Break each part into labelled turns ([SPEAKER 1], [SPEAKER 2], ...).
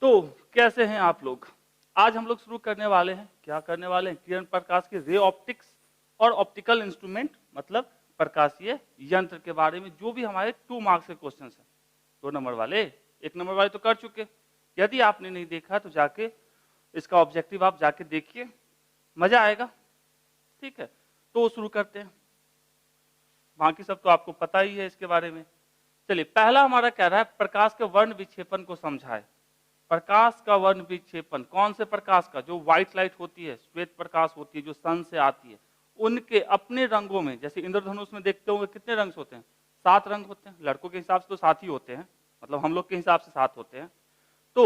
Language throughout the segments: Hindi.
[SPEAKER 1] तो कैसे हैं आप लोग? आज हम लोग शुरू करने वाले हैं, क्या करने वाले हैं? किरण प्रकाश के रे ऑप्टिक्स और ऑप्टिकल इंस्ट्रूमेंट मतलब प्रकाशीय यंत्र के बारे में जो भी हमारे 2 मार्क्स के क्वेश्चंस हैं। 2 नंबर वाले, 1 नंबर वाले तो कर चुके। यदि आपने नहीं देखा तो जाके इसका ऑब्जेक्टिव आप जाके देखिए, मजा आएगा। ठीक है, तो शुरू करते हैं। बाकी सब तो आपको पता ही है इसके बारे में। चलिए, पहला हमारा कह रहा है प्रकाश के वर्ण विक्षेपण को समझाए। प्रकाश का वर्ण विक्षेपण, कौन से प्रकाश का? जो व्हाइट लाइट होती है, श्वेत प्रकाश होती है, जो सन से आती है, उनके अपने रंगों में, जैसे इंद्रधनुष में देखते होंगे कितने रंग होते हैं? 7 रंग होते हैं। लड़कों के हिसाब से तो 7 ही होते हैं, मतलब हम लोग के हिसाब से 7 होते हैं। तो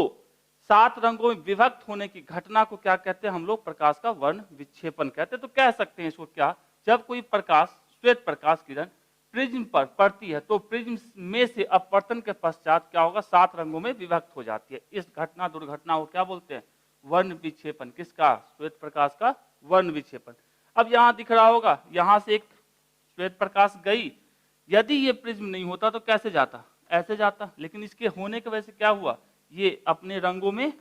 [SPEAKER 1] 7 रंगों में विभक्त होने की घटना को क्या कहते हैं? हम लोग प्रकाश का वर्ण विक्षेपण कहते हैं। तो कह सकते हैं इसको क्या, जब कोई प्रकाश, श्वेत प्रकाश किरण प्रिज्म पर पड़ती है तो प्रिज्म में से अपवर्तन के पश्चात क्या होगा? 7 रंगों में विभक्त हो जाती है। इस घटना दुर्घटना को क्या बोलते हैं? वर्ण विक्षेपण। किसका? श्वेत प्रकाश का वर्ण विक्षेपण। अब यहां दिख रहा होगा, यहां से एक श्वेत प्रकाश गई, यदि ये प्रिज्म नहीं होता तो कैसे जाता? ऐसे जाता। लेकिन इसके होने की वजह से क्या हुआ? ये अपने रंगों में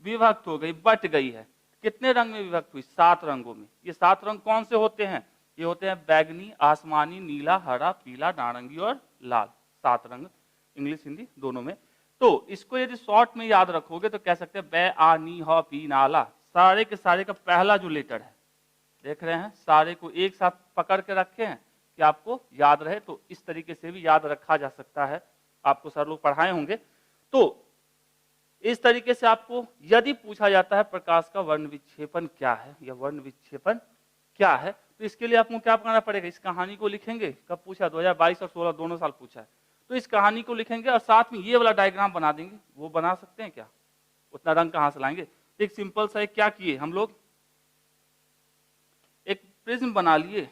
[SPEAKER 1] विभक्त हो गई, बट गई है। कितने रंग में विभक्त हुई? 7 रंगों में। ये 7 रंग कौन से होते हैं? ये होते हैं बैगनी, आसमानी, नीला, हरा, पीला, नारंगी और लाल। 7 रंग, इंग्लिश हिंदी दोनों में। तो इसको यदि शॉर्ट में याद रखोगे तो कह सकते हैं बै आ नी ह पी नाला। सारे के सारे का पहला जो लेटर है, देख रहे हैं, सारे को एक साथ पकड़ के रखे हैं कि आपको याद रहे। तो इस तरीके से भी याद रखा जा सकता है, आपको सर लोग पढ़ाए होंगे। तो इस तरीके से आपको यदि पूछा जाता है प्रकाश का वर्ण विक्षेपण क्या है या वर्ण विक्षेपण क्या है, तो इसके लिए आपको क्या करना पड़ेगा? इस कहानी को लिखेंगे। कब पूछा? 2022 और 16 दोनों साल पूछा है। तो इस कहानी को लिखेंगे और साथ में ये वाला डायग्राम बना देंगे। वो बना सकते हैं क्या? उतना रंग कहां से लाएंगे? एक सिंपल सा एक क्या किए हम लोग, एक प्रिज्म बना लिए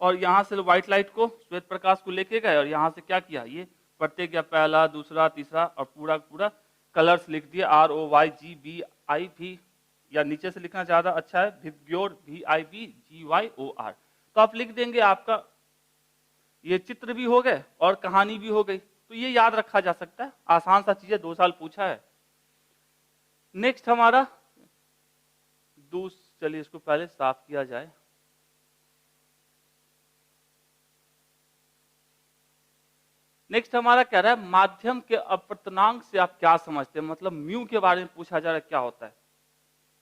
[SPEAKER 1] और यहां से व्हाइट लाइट को, श्वेत प्रकाश को लेके गए और यहां से क्या किया, ये पढ़ते गया, पहला, दूसरा, तीसरा और पूरा पूरा कलर्स लिख दिए, ROYGBIV, या नीचे से लिखना ज्यादा अच्छा है, विब्ग्योर VIBGYOR। तो आप लिख देंगे, आपका ये चित्र भी हो गए और कहानी भी हो गई। तो ये याद रखा जा सकता है, आसान सा चीज है, 2 साल पूछा है। नेक्स्ट हमारा चलिए इसको पहले साफ किया जाए। नेक्स्ट हमारा कह रहा है माध्यम के अपवर्तनांक से आप क्या समझते हैं? मतलब म्यू के बारे में पूछा जा रहा है, क्या होता है?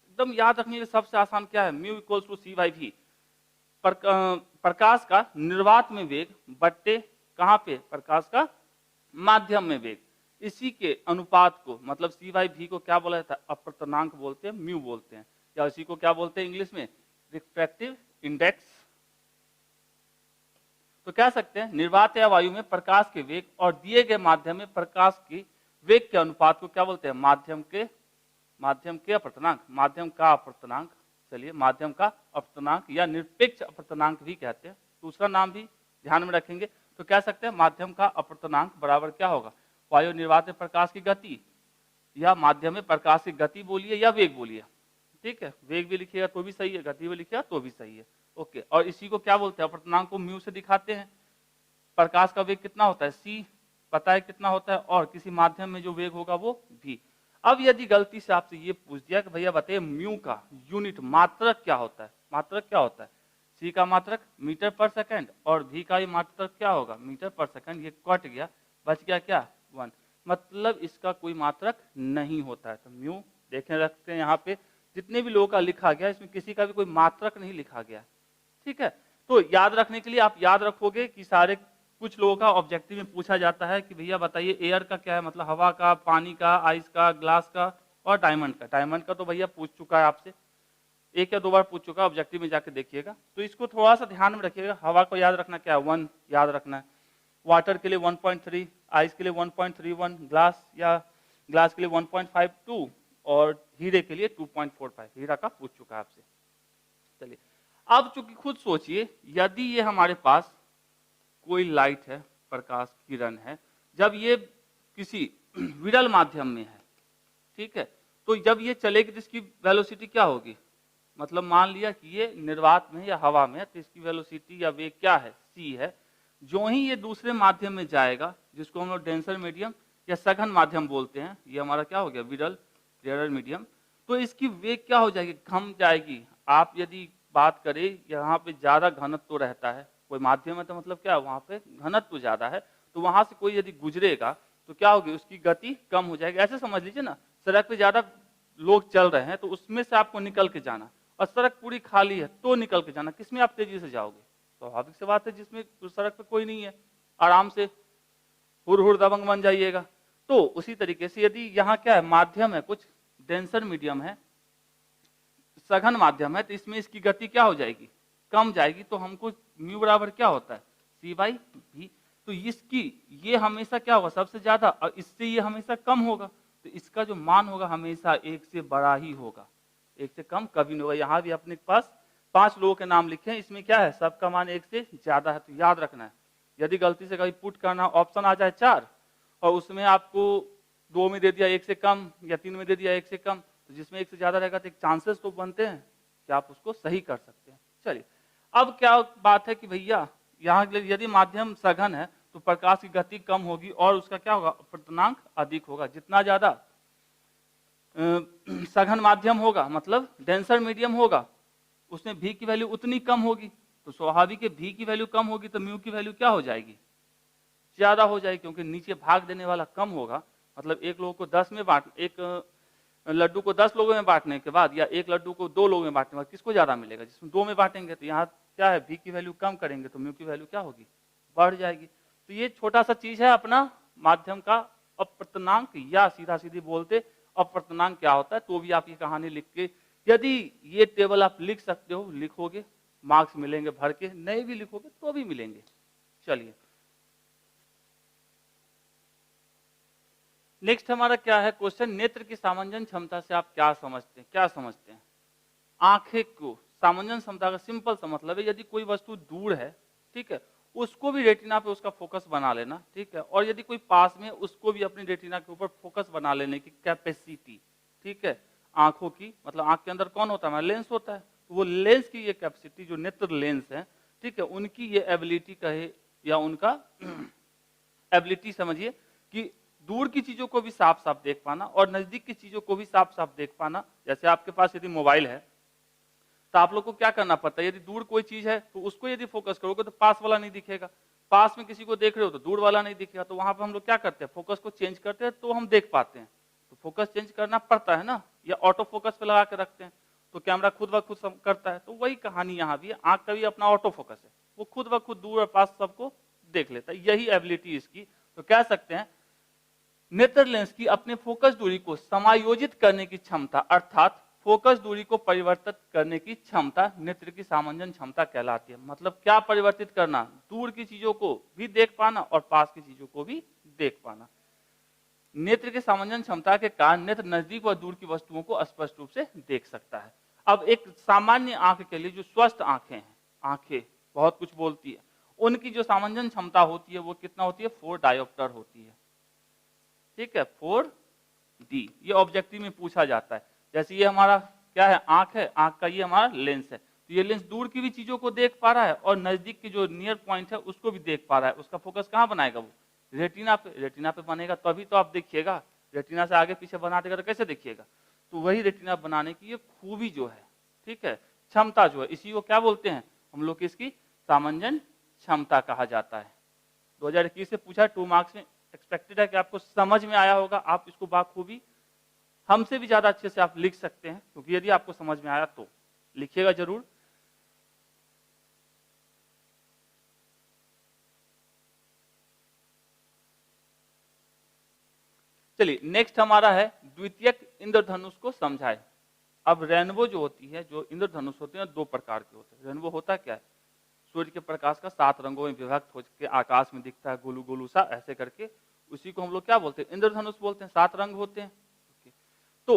[SPEAKER 1] एकदम याद रखने के सबसे आसान क्या है? Mu equals to C/V। प्रकाश का निर्वात में वेग बट्टे कहां पे? प्रकाश का माध्यम में वेग, इसी के अनुपात को, मतलब C/V को क्या बोला जाता है? अपवर्तनांक बोलते हैं, म्यू बोलते हैं। या इसी को क्या बोलते हैं इंग्लिश में? Refractive index. तो कह सकते हैं निर्वात या वायु में प्रकाश के वेग और दिए गए माध्यम में प्रकाश की वेग के अनुपात को क्या बोलते हैं? माध्यम के अपवर्तनांक, माध्यम का अपवर्तनांक। चलिए, माध्यम का अपवर्तनांक या निरपेक्ष अपवर्तनांक भी कहते हैं, दूसरा नाम भी ध्यान में रखेंगे। तो कह सकते हैं माध्यम का अपवर्तनांक बराबर क्या होगा? वायु निर्वात में प्रकाश की गति या माध्यम में प्रकाश की गति बोलिए या वेग बोलिए। ठीक है, वेग भी लिखिएगा तो भी सही है, गति भी लिखिएगा तो भी सही है। ओके, और इसी को क्या बोलते हैं? अपवर्तनांक को म्यू से दिखाते हैं। प्रकाश का वेग कितना होता है? C, पता है कितना होता है, और किसी माध्यम में जो वेग होगा वो V। अब यदि गलती से आपसे ये पूछ दिया कि भैया बताइए म्यू का यूनिट मात्रक क्या होता है? मात्रक क्या होता है? C का मात्रक मीटर पर सेकंड और V का ही मात्रक क्या होगा? मीटर पर सेकंड। ये कट गया, बच गया क्या? 1। मतलब इसका कोई मात्रक नहीं होता है। तो म्यू देखें रखते हैं यहाँ पे, जितने भी लोगों का लिखा गया इसमें किसी का भी कोई मात्रक नहीं लिखा गया। ठीक है, तो याद रखने के लिए आप याद रखोगे कि सारे, कुछ लोगों का ऑब्जेक्टिव में पूछा जाता है कि भैया बताइए एयर का क्या है? मतलब हवा का, पानी का, आइस का, ग्लास का और डायमंड का। डायमंड का तो भैया पूछ चुका है आपसे, 1 या 2 बार पूछ चुका है, ऑब्जेक्टिव में जाके देखिएगा। तो इसको थोड़ा सा ध्यान में रखिएगा। हवा को याद रखना क्या है? 1 याद रखना है। वाटर के लिए 1.3, आइस के लिए 1.31, ग्लास के लिए 1.52 और हीरे के लिए 2.45। हीरा का पूछ चुका है आपसे। चलिए, अब चूंकि खुद सोचिए, यदि ये हमारे पास कोई लाइट है, प्रकाश किरण है, जब ये किसी विरल माध्यम में है, ठीक है, तो जब ये चलेगी तो इसकी वेलोसिटी क्या होगी? मतलब मान लिया कि ये निर्वात में या हवा में है, तो इसकी वेलोसिटी या वेग क्या है? C है। जो ही ये दूसरे माध्यम में जाएगा, जिसको हम लोग डेंसर मीडियम या सघन माध्यम बोलते हैं, ये हमारा क्या हो गया, विरल क्लियरर मीडियम। तो इसकी वेग क्या हो जाएगी, कम जाएगी। आप यदि बात करें यहाँ पे ज्यादा घनत्व तो रहता है, कोई माध्यम है तो मतलब क्या, वहाँ पे घनत्व ज्यादा है, तो वहां से कोई यदि गुजरेगा तो क्या होगी, उसकी गति कम हो जाएगी। ऐसे समझ लीजिए ना, सड़क पे ज्यादा लोग चल रहे हैं तो उसमें से आपको निकल के जाना, और सड़क पूरी खाली है तो निकल के जाना, किसमें आप तेजी से जाओगे, स्वाभाविक सी बात है जिसमें सड़क पे कोई नहीं है, आराम से हुर हुर दबंग बन जाइएगा। तो उसी तरीके से यदि यहाँ क्या है, माध्यम है, कुछ डेंसर मीडियम है, सघन माध्यम है, तो इसमें इसकी गति क्या हो जाएगी, कम जाएगी। तो हमको म्यू बराबर क्या होता है, C/V। तो इसकी ये हमेशा क्या होगा, सबसे ज्यादा, और इससे ये हमेशा कम होगा, तो इसका जो मान होगा हमेशा 1 से बड़ा ही होगा, 1 से कम कभी नहीं होगा। यहाँ भी अपने पास 5 लोगों के नाम लिखे हैं, इसमें क्या है, सबका मान 1 से ज्यादा है। तो याद रखना है, यदि गलती से कभी पुट करना ऑप्शन आ जाए 4 और उसमें आपको 2 में दे दिया 1 से कम, या 3 में दे दिया 1 से कम, तो जिसमें 1 से ज्यादा रहेगा तो एक चांसेस तो बनते हैं कि आप उसको सही कर सकते हैं। चलिए, अब क्या बात है कि भैया यहाँ यदि माध्यम सघन है तो प्रकाश की गति कम होगी और उसका क्या होगा, अपवर्तनांक अधिक होगा। जितना ज्यादा सघन माध्यम होगा, मतलब डेंसर मीडियम होगा, उसमें V की वैल्यू उतनी कम होगी, तो स्वाभाविक है V की वैल्यू कम होगी तो म्यू की वैल्यू क्या हो जाएगी, ज्यादा हो जाएगी, क्योंकि नीचे भाग देने वाला कम होगा। मतलब एक लोगों को 10 में बांट, एक लड्डू को 10 लोगों में बांटने के बाद, या एक लड्डू को 2 लोगों में बांटने के बाद किसको ज्यादा मिलेगा, जिसमें 2 में बांटेंगे। तो यहाँ क्या है, V की वैल्यू कम करेंगे तो म्यू की वैल्यू क्या होगी, बढ़ जाएगी। तो ये छोटा सा चीज है अपना माध्यम का अपवर्तनांक, या सीधा सीधी बोलते अपवर्तनांक क्या होता है। तो भी आप ये कहानी लिख के, यदि ये टेबल आप लिख सकते हो, लिखोगे, मार्क्स मिलेंगे भर के, नहीं भी लिखोगे तो भी मिलेंगे। चलिए, नेक्स्ट हमारा क्या है क्वेश्चन, नेत्र की सामंजन क्षमता से आप क्या समझते हैं, क्या समझते हैं। आंखें को सामंजन क्षमता का सिंपल सा मतलब है, यदि कोई वस्तु दूर है, ठीक है, उसको भी रेटिना पे उसका फोकस बना लेना, ठीक है, और यदि कोई पास में है उसको भी अपनी रेटिना के ऊपर फोकस बना लेने की कैपेसिटी, ठीक है, आंखों की, मतलब आंख के अंदर कौन होता है, हमारा लेंस होता है, तो वो लेंस की ये कैपेसिटी, जो नेत्र लेंस है, ठीक है, उनकी ये एबिलिटी कहे या उनका एबिलिटी समझिए कि दूर की चीजों को भी साफ साफ देख पाना और नजदीक की चीजों को भी साफ साफ देख पाना। जैसे आपके पास यदि मोबाइल है तो आप लोग को क्या करना पड़ता है, यदि दूर कोई चीज है तो उसको यदि फोकस करोगे तो पास वाला नहीं दिखेगा, पास में किसी को देख रहे हो तो दूर वाला नहीं दिखेगा। तो वहां पर हम लोग क्या करते हैं, फोकस को चेंज करते हैं तो हम देख पाते हैं। तो फोकस चेंज करना पड़ता है ना, या ऑटो फोकस पे लगा के रखते हैं तो कैमरा खुद ब खुद करता है। तो वही कहानी यहाँ भी है, आंख का भी अपना ऑटो फोकस है, वो खुद ब खुद दूर और पास सबको देख लेता है, यही एबिलिटी इसकी। तो कह सकते हैं नेत्र लेंस की अपने फोकस दूरी को समायोजित करने की क्षमता, अर्थात फोकस दूरी को परिवर्तित करने की क्षमता नेत्र की सामंजन क्षमता कहलाती है। मतलब क्या परिवर्तित करना, दूर की चीजों को भी देख पाना और पास की चीजों को भी देख पाना। नेत्र के सामंजन क्षमता के कारण नेत्र नजदीक व दूर की वस्तुओं को स्पष्ट रूप से देख सकता है। अब एक सामान्य आंख के लिए, जो स्वस्थ आंखें हैं, आंखें बहुत कुछ बोलती है, उनकी जो सामंजन क्षमता होती है वो कितना होती है, 4 डायोप्टर होती है, ठीक है, 4D। ये ऑब्जेक्टिव में पूछा जाता है। जैसे ये हमारा क्या है, आंख है, आंख का ये हमारा लेंस है, तो ये लेंस दूर की भी चीजों को देख पा रहा है और नजदीक की जो नियर पॉइंट है उसको भी देख पा रहा है। उसका फोकस कहाँ बनाएगा, वो रेटिना पे, रेटिना पे बनेगा तभी तो आप देखिएगा। रेटिना से आगे पीछे बना देगा तो कैसे देखिएगा। तो वही रेटिना बनाने की ये खूबी जो है, ठीक है, क्षमता जो है, इसी को क्या बोलते हैं हम लोग, इसकी सामंजन क्षमता कहा जाता है। 2021 से पूछा, 2 मार्क्स में, एक्सपेक्टेड है कि आपको समझ में आया होगा। आप इसको बाखूबी हमसे भी ज्यादा अच्छे से आप लिख सकते हैं, क्योंकि यदि आपको समझ में आया तो लिखिएगा जरूर। चलिए, नेक्स्ट हमारा है द्वितीयक इंद्रधनुष को समझाए। अब रेनबो जो होती है, जो इंद्रधनुष होते हैं, 2 प्रकार के होते हैं। रेनबो होता क्या है, सूर्य के प्रकाश का 7 रंगों में विभक्त होकर आकाश में दिखता है, गोलू गोलू सा ऐसे करके, उसी को हम लोग क्या बोलते हैं, इंद्रधनुष बोलते हैं। 7 रंग होते हैं। तो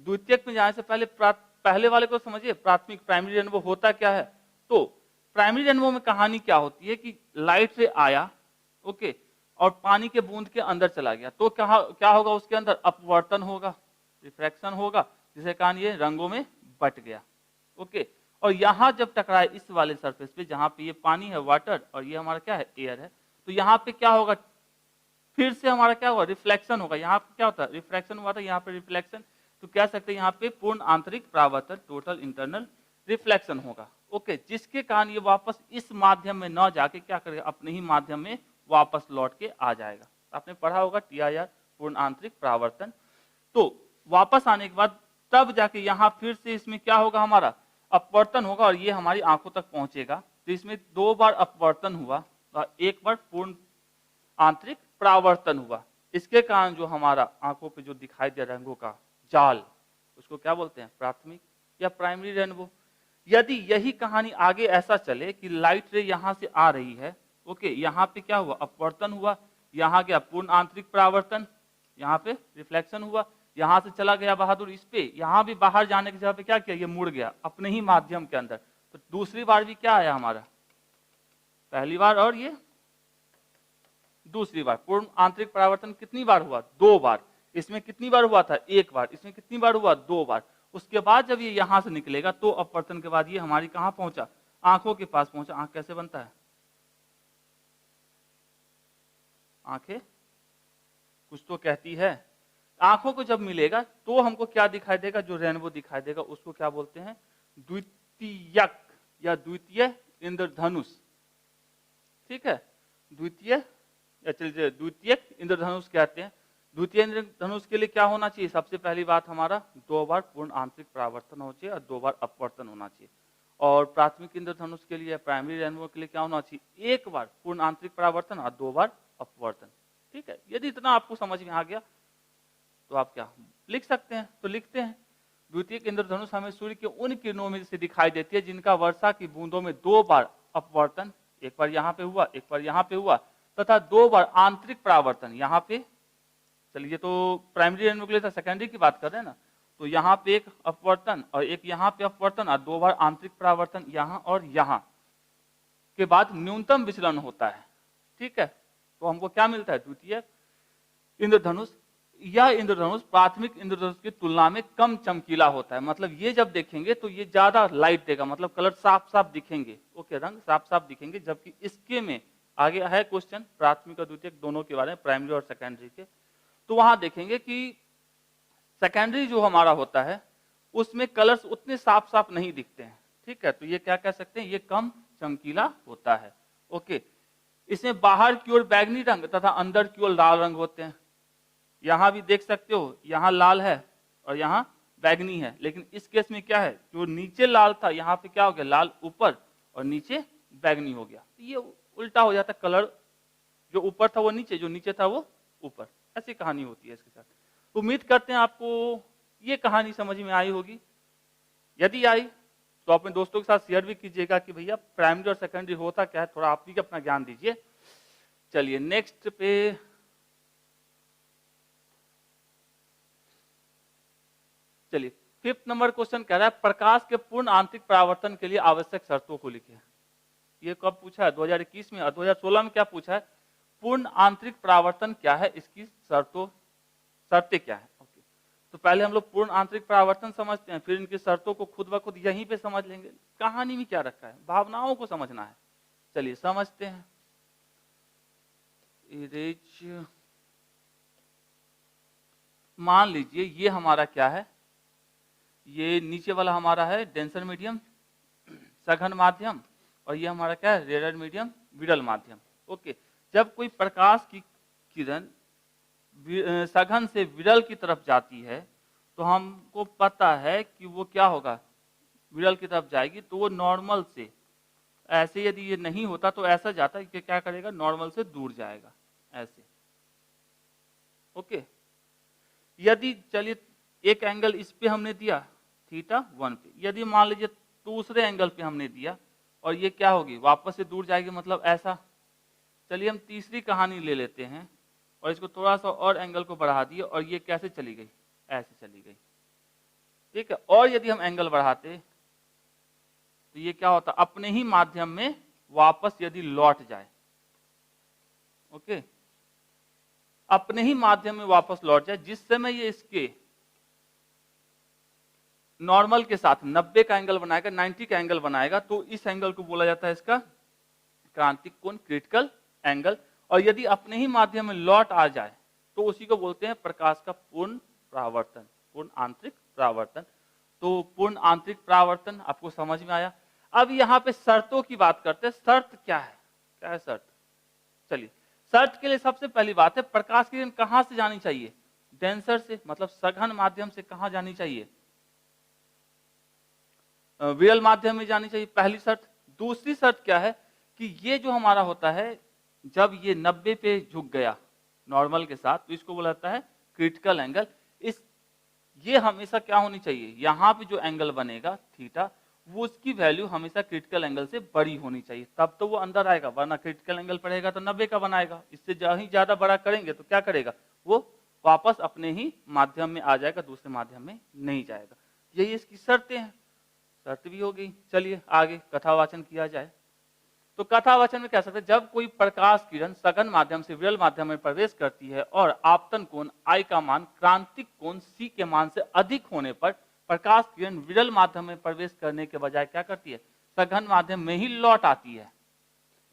[SPEAKER 1] द्वितीयक में जाने से पहले वाले को समझिए, प्राथमिक प्राइमरी रेनबो होता क्या है। तो प्राइमरी रेनबो में कहानी क्या होती है कि लाइट से आया, ओके, और पानी के बूंद के अंदर चला गया, तो क्या होगा, उसके अंदर अपवर्तन होगा, रिफ्रैक्शन होगा, जिसके कारण ये रंगों में बट गया, ओके। और यहां जब टकराए इस वाले सरफेस पे, जहां पे ये पानी है, वाटर, और ये हमारा क्या है, एयर है, तो यहाँ पे क्या होगा, फिर से हमारा क्या होगा, रिफ्लेक्शन होगा। यहाँ पे क्या होता है, रिफ्रैक्शन हुआ था, यहाँ पे रिफ्लेक्शन, तो कह सकते हैं यहाँ पे पूर्ण आंतरिक परावर्तन, टोटल इंटरनल रिफ्लेक्शन होगा। ओके, जिसके कारण ये वापस इस माध्यम में न जाके क्या करेगा, अपने ही माध्यम में वापस लौट के आ जाएगा। आपने पढ़ा होगा TIR, पूर्ण आंतरिक परावर्तन। तो वापस आने के बाद तब जाके यहाँ फिर से इसमें क्या होगा, हमारा अपवर्तन होगा और ये हमारी आंखों तक पहुंचेगा। तो इसमें 2 बार अपवर्तन हुआ और 1 बार पूर्ण आंतरिक परावर्तन हुआ। इसके कारण जो हमारा आंखों पे जो दिखाई दे रंगों का जाल, उसको क्या बोलते हैं, प्राथमिक या प्राइमरी रेनबो। यदि यही कहानी आगे ऐसा चले कि लाइट रे यहाँ से आ रही है, ओके, यहाँ पे क्या हुआ, अपवर्तन हुआ, यहाँ गया पूर्ण आंतरिक परावर्तन, यहाँ पे रिफ्लेक्शन हुआ, यहाँ से चला गया बहादुर इस पे, यहाँ भी बाहर जाने की जगह पे क्या किया, ये मुड़ गया अपने ही माध्यम के अंदर। तो दूसरी बार भी क्या आया हमारा, पहली बार और ये दूसरी बार। पूर्ण आंतरिक परावर्तन कितनी बार हुआ, 2 बार। इसमें कितनी बार हुआ था, 1 बार। इसमें कितनी बार हुआ, 2 बार। उसके बाद जब ये यहां से निकलेगा तो अपवर्तन के बाद ये हमारी कहां पहुंचा, आंखों के पास पहुंचा। आंख कैसे बनता है, आंखें कुछ तो कहती है। आंखों को जब मिलेगा तो हमको क्या दिखाई देगा, जो रेनबो दिखाई देगा उसको क्या बोलते हैं, द्वितीयक या द्वितीय इंद्रधनुष। ठीक है, द्वितीय या चलिए द्वितीयक इंद्रधनुष कहते हैं। द्वितीय इंद्रधनुष के लिए क्या होना चाहिए, सबसे पहली बात हमारा 2 बार पूर्ण आंतरिक परावर्तन होना चाहिए और 2 बार अपवर्तन होना चाहिए। और प्राथमिक इंद्रधनुष के लिए, प्राइमरी रेनबो के लिए क्या होना चाहिए, 1 बार पूर्ण आंतरिक परावर्तन और 2 बार अपवर्तन। ठीक है, यदि इतना आपको समझ में आ गया तो आप क्या लिख सकते हैं, तो लिखते हैं। द्वितीयक इंद्रधनुष हमें सूर्य के उन किरणों में से दिखाई देती है जिनका वर्षा की बूंदों में 2 बार अपवर्तन, 1 बार यहाँ पे हुआ, 1 बार यहाँ पे हुआ, तथा 2 बार आंतरिक परावर्तन। यहाँ पे चलिए तो प्राइमरी रेनबो के लिए था, सेकेंडरी की बात कर रहे हैं ना, तो यहाँ पे 1 अपवर्तन और 1 यहाँ पे अपवर्तन और 2 बार आंतरिक परावर्तन यहाँ और यहाँ के बाद न्यूनतम विचलन होता है। ठीक है, तो हमको क्या मिलता है, द्वितीय इंद्रधनुष। यह इंद्रधनुष प्राथमिक इंद्रधनुष की तुलना में कम चमकीला होता है। मतलब ये जब देखेंगे तो ये ज्यादा लाइट देगा, मतलब कलर साफ साफ दिखेंगे, ओके, रंग साफ साफ दिखेंगे। जबकि इसके में आगे है क्वेश्चन प्राथमिक और द्वितीयक दोनों के बारे में, प्राइमरी और सेकेंडरी के, तो वहां देखेंगे कि सेकेंडरी जो हमारा होता है उसमें कलर्स उतने साफ साफ नहीं दिखते हैं। ठीक है, तो ये क्या कह सकते हैं, ये कम चमकीला होता है। ओके, इसमें बाहर की ओर बैगनी रंग तथा अंदर की ओर लाल रंग होते हैं। यहां भी देख सकते हो, यहां लाल है और यहां बैगनी है, लेकिन इस केस में क्या है, जो नीचे लाल था यहाँ पे क्या हो गया, लाल ऊपर और नीचे बैगनी हो गया। ये उल्टा हो जाता, कलर जो ऊपर था वो नीचे, जो नीचे था वो ऊपर। ऐसी कहानी होती है इसके साथ। उम्मीद करते हैं आपको ये कहानी समझ में आई होगी। यदि आई तो अपने दोस्तों के साथ शेयर भी कीजिएगा कि भैया प्राइमरी और सेकेंडरी होता क्या है, थोड़ा आप भी अपना ज्ञान दीजिए। चलिए नेक्स्ट पे चलिए, 5th नंबर क्वेश्चन कह रहा है प्रकाश के पूर्ण आंतरिक परावर्तन के लिए आवश्यक शर्तों को लिखें। ये कब पूछा है, 2021 में और 2016 में क्या पूछा है, पूर्ण आंतरिक परावर्तन क्या है, इसकी शर्तें क्या है। ओके, तो पहले हम लोग पूर्ण आंतरिक परावर्तन समझते हैं, फिर इनकी शर्तों को खुद ब खुद यहीं पे समझ लेंगे। कहानी में क्या रखा है, भावनाओं को समझना है। चलिए समझते हैं। मान लीजिए ये हमारा क्या है, ये नीचे वाला हमारा है डेंसर मीडियम, सघन माध्यम, और ये हमारा क्या है, रेयर मीडियम, विरल माध्यम। ओके, जब कोई प्रकाश की किरण सघन से विरल की तरफ जाती है तो हमको पता है कि वो क्या होगा, विरल की तरफ जाएगी तो वो नॉर्मल से, ऐसे यदि ये नहीं होता तो ऐसा जाता है कि क्या करेगा, नॉर्मल से दूर जाएगा ऐसे। ओके, यदि चलिए एक एंगल इस पे हमने दिया θ1 पे, यदि मान लीजिए दूसरे एंगल पे हमने दिया और ये क्या होगी, वापस से दूर जाएगी, मतलब ऐसा। चलिए हम तीसरी कहानी ले लेते हैं और इसको थोड़ा सा और एंगल को बढ़ा दिए और ये कैसे चली गई, ऐसे चली गई। ठीक है, और यदि हम एंगल बढ़ाते तो ये क्या होता, अपने ही माध्यम में वापस यदि लौट जाए, ओके, अपने ही माध्यम में वापस लौट जाए, जिस समय ये इसके नॉर्मल के साथ 90 का एंगल बनाएगा, 90 का एंगल बनाएगा, तो इस एंगल को बोला जाता है इसका क्रांतिक कोण, क्रिटिकल एंगल। और यदि अपने ही माध्यम में लौट आ जाए तो उसी को बोलते हैं प्रकाश का पूर्ण परावर्तन, पूर्ण आंतरिक परावर्तन। तो पूर्ण आंतरिक परावर्तन आपको समझ में आया। अब यहाँ पे शर्तों की बात करते हैं। शर्त क्या है, क्या है शर्त? चलिए, शर्त के लिए सबसे पहली बात है प्रकाश की किरण कहां से जानी चाहिए? डेंसर से, मतलब सघन माध्यम से कहां जानी चाहिए? विरल माध्यम में जानी चाहिए, पहली शर्त। दूसरी शर्त क्या है कि ये जो हमारा होता है, जब ये 90 पे झुक गया नॉर्मल के साथ, तो इसको बोला जाता है क्रिटिकल एंगल। इस ये हमेशा क्या होनी चाहिए, यहाँ पे जो एंगल बनेगा थीटा, वो उसकी वैल्यू हमेशा क्रिटिकल एंगल से बड़ी होनी चाहिए, तब तो वो अंदर आएगा, वरना क्रिटिकल एंगल पड़ेगा तो 90 का बनाएगा। इससे ही ज्यादा बड़ा करेंगे तो क्या करेगा, वो वापस अपने ही माध्यम में आ जाएगा, दूसरे माध्यम में नहीं जाएगा। यही इसकी शर्तें हैं। शर्त भी हो गई। चलिए आगे कथावाचन किया जाए। तो कथावाचन में कह सकते हैं, जब कोई प्रकाश किरण सघन माध्यम से विरल माध्यम में प्रवेश करती है और आपतन कोण I का मान क्रांतिक कोण C के मान से अधिक होने पर प्रकाश किरण विरल माध्यम में प्रवेश करने के बजाय क्या करती है, सघन माध्यम में ही लौट आती है।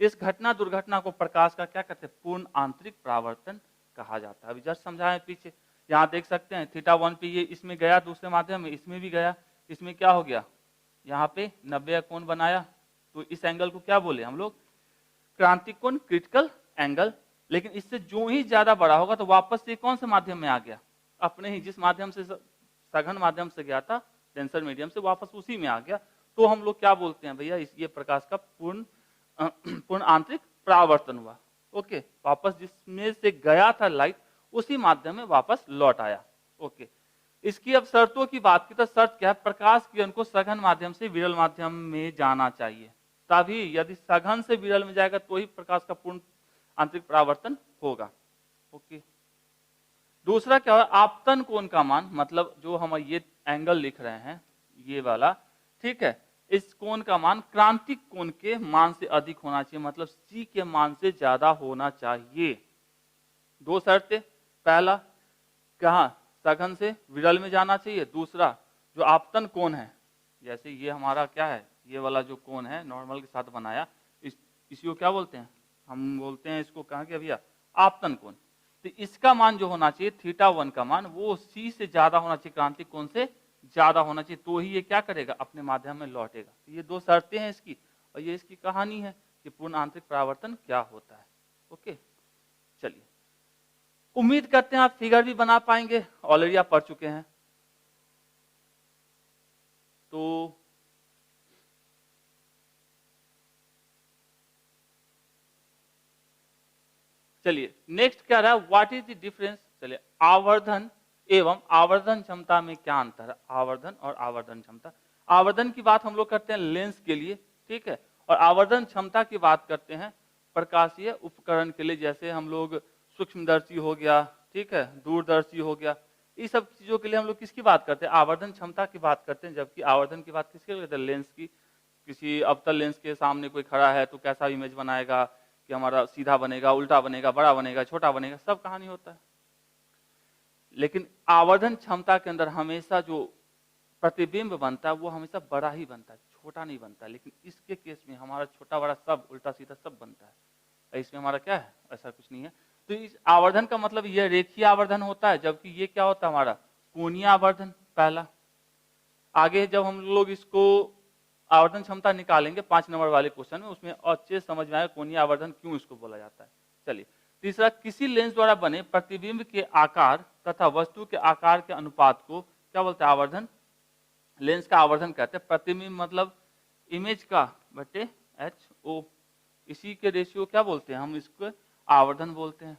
[SPEAKER 1] इस घटना दुर्घटना को प्रकाश का क्या कहते हैं, पूर्ण आंतरिक परावर्तन कहा जाता है। अभी जस्ट समझाएं पीछे, यहाँ देख सकते हैं θ1 पे ये इसमें गया दूसरे माध्यम में, इसमें भी गया, इसमें क्या हो गया, यहाँ पे 90 का कोण बनाया, तो इस एंगल को क्या बोले हम लोग, क्रांतिक कोण, क्रिटिकल एंगल। लेकिन इससे जो ही ज्यादा बड़ा होगा तो वापस से कौन से माध्यम में आ गया, अपने ही जिस माध्यम से सघन माध्यम से गया था, डेंसर मीडियम से, वापस उसी में आ गया। तो हम लोग क्या बोलते हैं भैया, ये प्रकाश का पूर्ण आंतरिक परावर्तन हुआ। ओके, वापस जिसमें से गया था लाइट, उसी माध्यम में वापस लौट आया। ओके, इसकी अब शर्तों की बात की तो शर्त क्या है, प्रकाश किरण को सघन माध्यम से विरल माध्यम में जाना चाहिए, तभी यदि सघन से विरल में जाएगा तो ही प्रकाश का पूर्ण आंतरिक परावर्तन होगा। ओके, दूसरा क्या है, आपतन कोण का मान, मतलब जो हम ये एंगल लिख रहे हैं ये वाला, ठीक है, इस कोण का मान क्रांतिक कोण के मान से अधिक होना चाहिए, मतलब C के मान से ज्यादा होना चाहिए। दो शर्तें, पहला कहाँ, सघन से विरल में जाना चाहिए, दूसरा जो आपतन कोण है, जैसे ये हमारा क्या है, ये वाला जो कोण है नॉर्मल के साथ बनाया, इसी को क्या बोलते हैं, हम बोलते हैं इसको, कहाँ के भैया, आपतन कोण। तो इसका मान जो होना चाहिए θ1 का मान, वो C से ज्यादा होना चाहिए, क्रांतिक कोण से ज्यादा होना चाहिए, तो ही ये क्या करेगा, अपने माध्यम में लौटेगा। तो ये दो शर्तें हैं इसकी, और ये इसकी कहानी है कि पूर्ण आंतरिक परावर्तन क्या होता है। ओके, चलिए, उम्मीद करते हैं आप फिगर भी बना पाएंगे, ऑलरेडी आप पढ़ चुके हैं। तो चलिए नेक्स्ट क्या रहा, व्हाट इज द डिफरेंस। चलिए, आवर्धन एवं आवर्धन क्षमता में क्या अंतर है, आवर्धन और आवर्धन क्षमता। आवर्धन की बात हम लोग करते हैं लेंस के लिए, ठीक है, और आवर्धन क्षमता की बात करते हैं प्रकाशीय उपकरण के लिए, जैसे हम लोग सूक्ष्मदर्शी हो गया, ठीक है, दूरदर्शी हो गया, इस सब चीजों के लिए हम लोग किसकी बात करते हैं, आवर्धन क्षमता की बात करते हैं। जबकि आवर्धन की बात किसके लिए करते हैं, लेंस की। किसी अवतल लेंस के सामने कोई खड़ा है तो कैसा इमेज बनाएगा, कि हमारा सीधा बनेगा, उल्टा बनेगा, बड़ा बनेगा, छोटा बनेगा, सब कहानी होता है। लेकिन आवर्धन क्षमता के अंदर हमेशा जो प्रतिबिंब बनता है वो हमेशा बड़ा ही बनता है, छोटा नहीं बनता। लेकिन इसके केस में हमारा छोटा बड़ा सब, उल्टा सीधा सब बनता है। इसमें हमारा क्या है, ऐसा कुछ नहीं है। तो इस आवर्धन का मतलब यह रेखीय आवर्धन होता है, जबकि ये क्या होता है हमारा कोणीय आवर्धन पहला। आगे जब हम लोग इसको आवर्धन क्षमता निकालेंगे 5 नंबर वाले क्वेश्चन में, उसमें अच्छे समझ में आएगा कोणीय आवर्धन क्यों इसको बोला जाता है। चलिए, तीसरा, किसी लेंस द्वारा बने प्रतिबिंब के आकार तथा वस्तु के आकार के अनुपात को क्या बोलते हैं, आवर्धन। लेंस का आवर्धन कहते हैं, प्रतिबिंब मतलब इमेज का बटे HO, इसी के रेशियो क्या बोलते हैं हम, इसको आवर्धन बोलते हैं।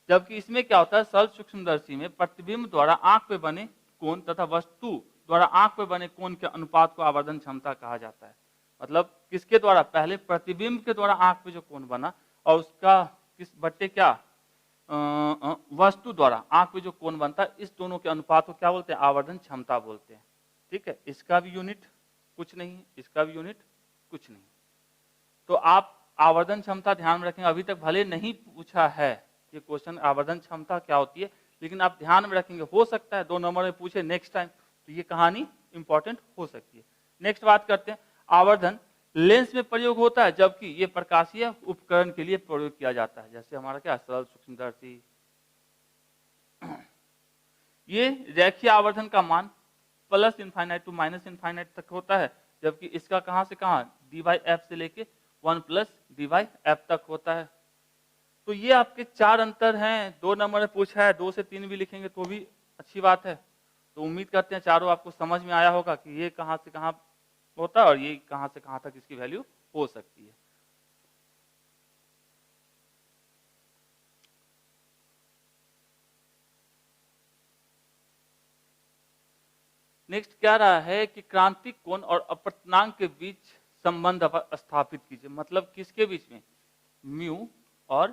[SPEAKER 1] जबकि इसमें क्या होता है, सरल सूक्ष्मदर्शी में प्रतिबिंब द्वारा आंख पे बने कोण तथा वस्तु द्वारा आंख पे बने कोण के अनुपात को आवर्धन क्षमता कहा जाता है। मतलब किसके द्वारा, पहले प्रतिबिंब के द्वारा आंख पे जो कोण बना और उसका किस बट्टे क्या, वस्तु द्वारा आंख पे जो कोण बनता है, इस दोनों के अनुपात को क्या बोलते हैं, आवर्धन क्षमता बोलते हैं। ठीक है, इसका भी यूनिट कुछ नहीं, इसका भी यूनिट कुछ नहीं। तो आप आवर्धन क्षमता ध्यान में रखेंगे। अभी तक भले नहीं पूछा है ये क्वेश्चन आवर्धन क्षमता क्या होती है, लेकिन आप ध्यान में रखेंगे, हो सकता है 2 नंबर में पूछे नेक्स्ट टाइम, तो ये कहानी इंपॉर्टेंट हो सकती है। नेक्स्ट बात करते हैं आवर्धन लेंस में प्रयोग होता है, जबकि ये प्रकाशीय उपकरण के लिए प्रयोग किया जाता है। जैसे हमारा क्या सरल सूक्ष्मदर्शी। ये रेखीय आवर्धन का मान plus infinite to minus infinite तक होता है, जबकि इसका कहां से कहां dy(f) से लेके 1 प्लस dy(f) तक होता है। तो ये आपके 4 अंतर हैं। 2 नंबर में पूछा है, 2 से 3 भी लिखेंगे तो भी अच्छी बात है। तो उम्मीद करते हैं चारों आपको समझ में आया होगा कि ये कहां से कहां होता है और ये कहां से कहां तक इसकी वैल्यू हो सकती है। नेक्स्ट क्या रहा है कि क्रांतिक कोण और अपवर्तनांक के बीच संबंध स्थापित कीजिए। मतलब किसके बीच में? म्यू और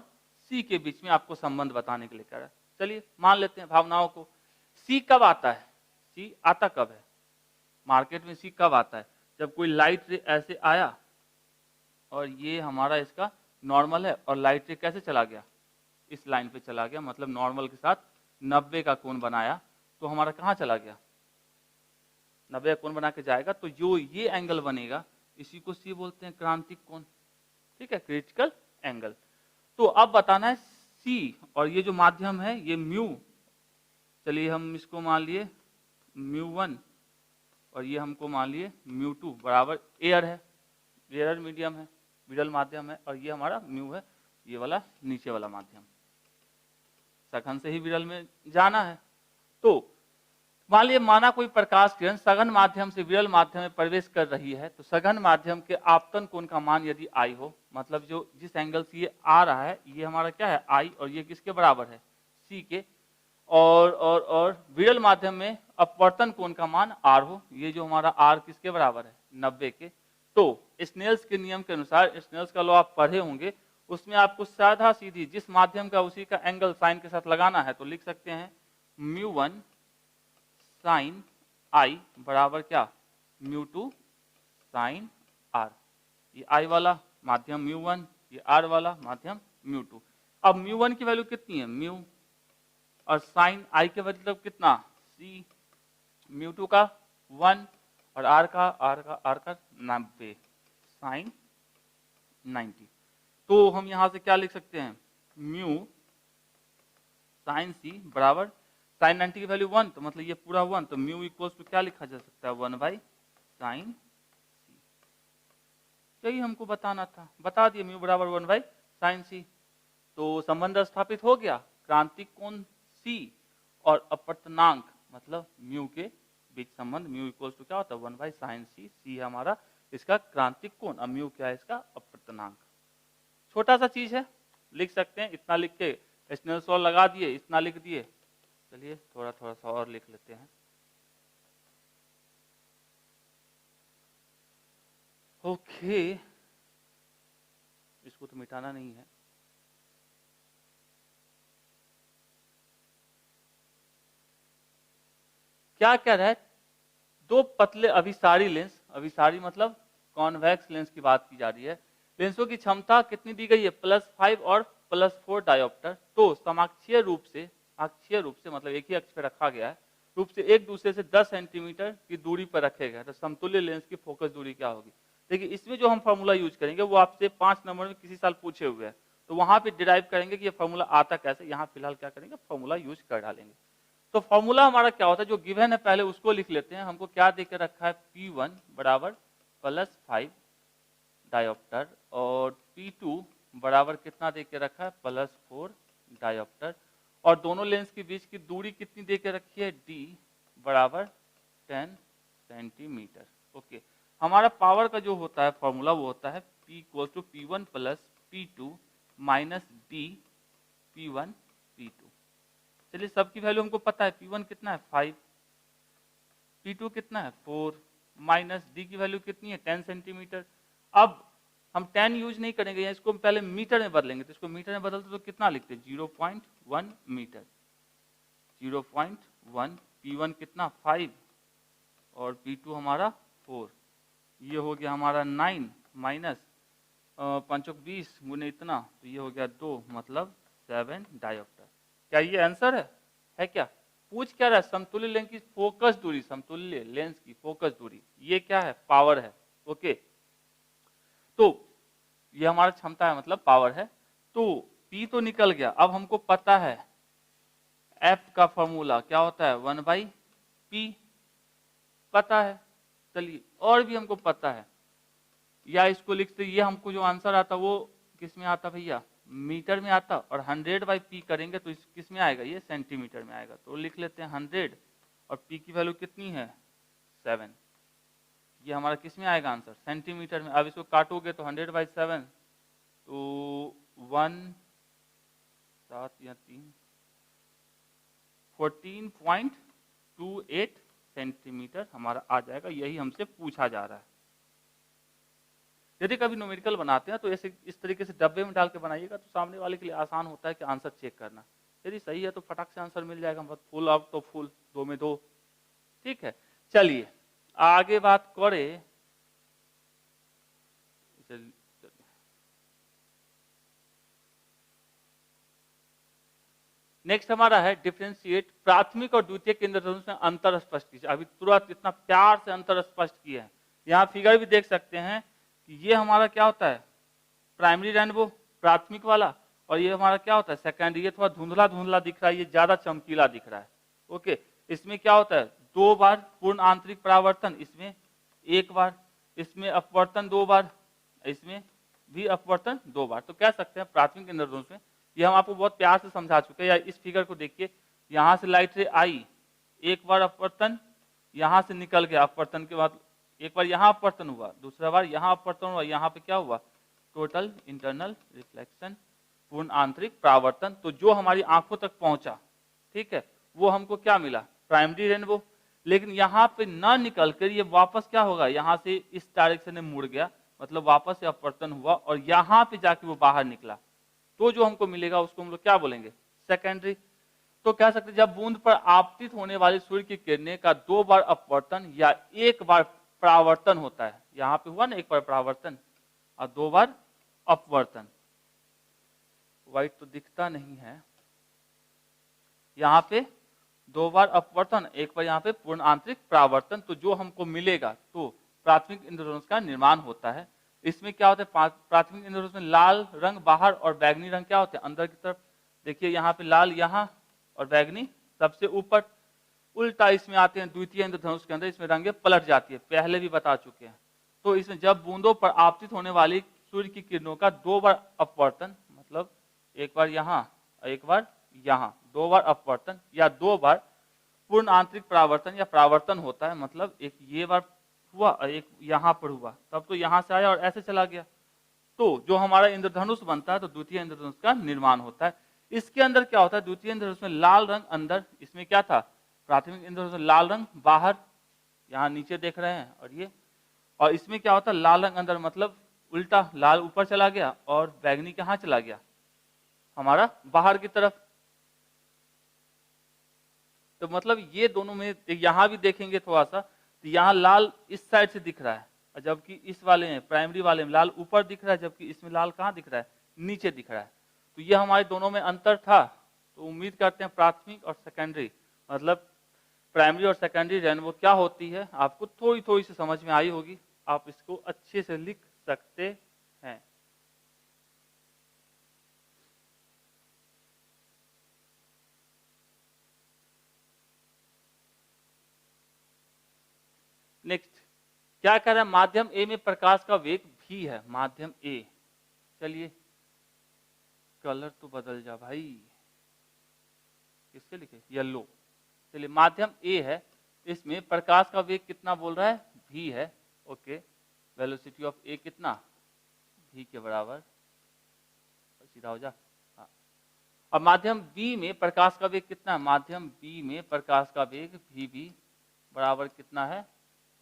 [SPEAKER 1] सी के बीच में आपको संबंध बताने के लिए कह रहा है। चलिए मान लेते हैं भावनाओं को। सी कब आता है? सी आता कब है मार्केट में? सी कब आता है? जब कोई लाइट रे ऐसे आया और ये हमारा इसका नॉर्मल है और लाइट रे कैसे चला गया? इस लाइन पे चला गया, मतलब नॉर्मल के साथ 90 का कोण बनाया, तो हमारा कहाँ चला गया? 90 का कोण बना के जाएगा, तो जो ये एंगल बनेगा इसी को सी बोलते हैं क्रांतिक कोण। ठीक है, क्रिटिकल एंगल। तो अब बताना है सी और ये जो माध्यम है ये म्यू, चलिए हम इसको मान लिए μ1 और ये हमको मान लिए μ2 बराबर एयर है, एयर मीडियम है, मिडल माध्यम है, और ये हमारा म्यू है, ये वाला नीचे वाला माध्यम। सघन से ही विरल में जाना है। तो मान लिया माना कोई प्रकाश किरण सघन माध्यम से विरल माध्यम में प्रवेश कर रही है, तो सघन माध्यम के आपतन कोण का मान यदि आई हो, मतलब जो जिस एंगल से ये आ रहा है ये हमारा क्या है? आई, और ये किसके बराबर है? सी के। और विरल माध्यम में अपवर्तन कोण का मान आर हो, ये जो हमारा आर किसके बराबर है? 90 के। तो स्नेल्स के नियम के अनुसार, स्नेल्स का लॉ आप पढ़े होंगे, उसमें आपको साधा सीधी जिस माध्यम का उसी का एंगल साइन के साथ लगाना है, तो लिख सकते हैं μ1 साइन आई बराबर क्या? μ2 साइन आर। ये आई वाला माध्यम μ1, ये आर वाला माध्यम μ2। अब μ1 की वैल्यू कितनी है? म्यू, और साइन आई के मतलब कितना? सी। μ2 का 1 और आर का 90, साइन 90। तो हम यहां से क्या लिख सकते हैं? म्यू साइन सी बराबर साइन 90 की वैल्यू 1, तो मतलब ये पूरा 1, तो म्यू इक्वल्स टू क्या लिखा जा सकता है? 1/साइन सी। यही हमको बताना था, बता दिए म्यू बराबर 1/साइन सी। तो संबंध स्थापित हो गया, क्रांतिक कोण सी और अपवर्तनांक मतलब म्यू के बीच संबंध। म्यू इक्वल्स टू क्या होता है? 1/साइन सी। सी है हमारा इसका क्रांतिक कोण, और म्यू क्या है? इसका अपवर्तनांक। छोटा सा चीज है, लिख सकते हैं, इतना लिख के स्नेल्स लॉ लगा दिए, इतना लिख दिए। चलिए थोड़ा थोड़ा सा और लिख लेते हैं। ओके, इसको तो मिटाना नहीं है। क्या क्या है? दो पतले अभिसारी लेंस, अभिसारी मतलब कॉन्वेक्स लेंस की बात की जा रही है। लेंसों की क्षमता कितनी दी गई है? +5 और +4 डायोप्टर। तो समाक्षीय रूप से, अक्षीय रूप से मतलब एक ही अक्ष पर रखा गया है, रूप से एक दूसरे से 10 सेंटीमीटर की दूरी पर रखे गए। तो समतुल्य लेंस की फोकस दूरी क्या होगी? देखिए इसमें जो हम फॉर्मूला यूज करेंगे वो आपसे 5 नंबर में किसी साल पूछे हुए हैं, तो वहां पे डिराइव करेंगे कि ये फॉर्मूला आता कैसे। यहाँ फिलहाल क्या करेंगे? फॉर्मूला यूज कर डालेंगे। तो फॉर्मूला हमारा क्या होता है? जो गिवन है पहले उसको लिख लेते हैं। हमको क्या देकर रखा है? P1 बराबर +5 डायोप्टर और P2 बराबर कितना देके रखा है? +4 डायोप्टर। और दोनों लेंस के बीच की दूरी कितनी देके रखी है? D बराबर 10 सेंटीमीटर। ओके, हमारा पावर का जो होता है फॉर्मूला वो होता है P = P1 + P2 - D P1 P2। चलिए सबकी वैल्यू हमको पता है। P1 कितना है? 5, P2 कितना है? 4, माइनस D की वैल्यू कितनी है? 10 सेंटीमीटर। अब हम 10 यूज नहीं करेंगे, इसको पहले मीटर में बदलेंगे। तो इसको मीटर में बदलते तो कितना लिखते? 0.1 मीटर। 0.1। P1 कितना? 5 और P2 हमारा 4। ये हो गया हमारा 9 माइनस 5 × 20 गुने इतना, तो ये हो गया 2 मतलब 7 डायोप्टर। क्या ये आंसर है क्या? पूछ क्या रहा है? समतुल्य लेंस की फोकस दूरी, समतुल्य लेंस की फोकस दूरी, ये क्या है? पावर है। ओके, तो ये हमारा क्षमता है, मतलब पावर है। तो P तो निकल गया। अब हमको पता है F का फॉर्मूला क्या होता है, 1/P पता है। चलिए और भी हमको पता है, या इसको लिखते, ये हमको जो आंसर आता वो किस में आता भैया, मीटर में आता, और 100/P करेंगे तो इस किस में आएगा, ये सेंटीमीटर में आएगा। तो लिख लेते हैं 100 और P की वैल्यू कितनी है 7। ये हमारा किस में आएगा आंसर, सेंटीमीटर में। अब इसको काटोगे तो 100/7 तो 1 7 या 3 14.28 सेंटीमीटर हमारा आ जाएगा। यही हमसे पूछा जा रहा है। यदि कभी न्यूमेरिकल बनाते हैं तो ऐसे इस तरीके से डब्बे में डाल के बनाइएगा तो सामने वाले के लिए आसान होता है कि आंसर चेक करना। यदि सही है तो फटाक से आंसर मिल जाएगा, मतलब फुल अप तो फुल, 2 में 2। ठीक है, चलिए आगे बात करें। नेक्स्ट हमारा है डिफरेंशिएट प्राथमिक और द्वितीयक इंद्रधनुष में अंतर स्पष्ट कीजिए। अभी तुरंत इतना प्यार से अंतर स्पष्ट किए हैं। यहाँ फिगर भी देख सकते हैं कि ये हमारा क्या होता है, प्राइमरी रेनबो प्राथमिक वाला, और ये हमारा क्या होता है सेकेंडरी। ये थोड़ा धुंधला धुंधला दिख रहा है, ये ज्यादा चमकीला दिख रहा है। ओके, इसमें क्या होता है 2 बार पूर्ण आंतरिक परावर्तन, इसमें 1 बार, इसमें अपवर्तन 2 बार, इसमें भी अपवर्तन 2 बार। तो कह सकते हैं प्राथमिक इंद्रधनुष में, ये हम आपको बहुत प्यार से समझा चुके हैं। या इस फिगर को देखिए, यहाँ से लाइट रे आई, 1 बार अपवर्तन, यहाँ से निकल गया, अपवर्तन के बाद 1 बार यहाँ अपवर्तन हुआ, दूसरा बार यहाँ अपवर्तन हुआ, यहाँ पे क्या हुआ टोटल इंटरनल रिफ्लेक्शन, पूर्ण आंतरिक परावर्तन। तो जो हमारी आंखों तक पहुंचा, ठीक है, वो हमको क्या मिला प्राइमरी रेनबो। लेकिन यहाँ पे न निकल कर ये वापस क्या होगा, यहाँ से इस डायरेक्शन में मुड़ गया, मतलब वापस से अपवर्तन हुआ और यहाँ पे जाके वो बाहर निकला। तो जो हमको मिलेगा उसको हम लोग क्या बोलेंगे सेकेंडरी। तो कह सकते जब बूंद पर आपतित होने वाली सूर्य की किरणें का 2 बार अपवर्तन या 1 बार परावर्तन होता है, यहाँ पे हुआ ना 1 बार परावर्तन और 2 बार अपवर्तन। व्हाइट तो दिखता नहीं है, यहाँ पे 2 बार अपवर्तन, 1 बार यहाँ पे पूर्ण आंतरिक परावर्तन। तो जो हमको मिलेगा तो प्राथमिक इंद्रधनुष का निर्माण होता है। इसमें क्या होता है प्राथमिक इंद्रधनुष में लाल रंग बाहर और बैगनी रंग क्या होते हैं अंदर की तरफ। देखिए यहाँ पे लाल यहाँ और बैगनी सबसे ऊपर। उल्टा इसमें आते हैं द्वितीय इंद्रधनुष के अंदर, इसमें रंगे पलट जाती है, पहले भी बता चुके हैं। तो इसमें जब बूंदों पर आपतित होने वाली सूर्य की किरणों का 2 बार अपवर्तन, मतलब 1 बार यहाँ और 1 बार यहाँ, 2 बार अपवर्तन या 2 बार पूर्ण आंतरिक परावर्तन या परावर्तन होता है, मतलब एक ये बार हुआ और एक यहाँ पर हुआ, तब तो यहाँ से आया और ऐसे चला गया। तो जो हमारा इंद्रधनुष बनता है तो द्वितीय इंद्रधनुष का निर्माण होता है। इसके अंदर क्या होता है द्वितीय इंद्रधनुष में लाल रंग अंदर, इसमें क्या था प्राथमिक इंद्रधनुष में लाल रंग बाहर, यहाँ नीचे देख रहे हैं, और ये, और इसमें क्या होता है लाल रंग अंदर, मतलब उल्टा लाल ऊपर चला गया और बैगनी कहाँ चला गया हमारा बाहर की तरफ। तो मतलब ये दोनों में यहाँ भी देखेंगे थोड़ा सा, तो यहाँ लाल इस साइड से दिख रहा है, और जबकि इस वाले में प्राइमरी वाले में लाल ऊपर दिख रहा है, जबकि इसमें लाल कहाँ दिख रहा है नीचे दिख रहा है। तो ये हमारे दोनों में अंतर था। तो उम्मीद करते हैं प्राथमिक और सेकेंडरी, मतलब प्राइमरी और सेकेंडरी रेनबो क्या होती है आपको थोड़ी थोड़ी सी समझ में आई होगी। आप इसको अच्छे से लिख सकते हैं। नेक्स्ट क्या कह रहा है, माध्यम ए में प्रकाश का वेग भी है, माध्यम ए। चलिए कलर तो बदल जा भाई, किसके लिखे येलो। चलिए माध्यम ए है, इसमें प्रकाश का वेग कितना बोल रहा है भी है। ओके, वेलोसिटी ऑफ ए कितना भी के बराबर, सीधा हो जा। हाँ, अब माध्यम बी में प्रकाश का वेग कितना है, माध्यम बी में प्रकाश का वेग भी बराबर कितना है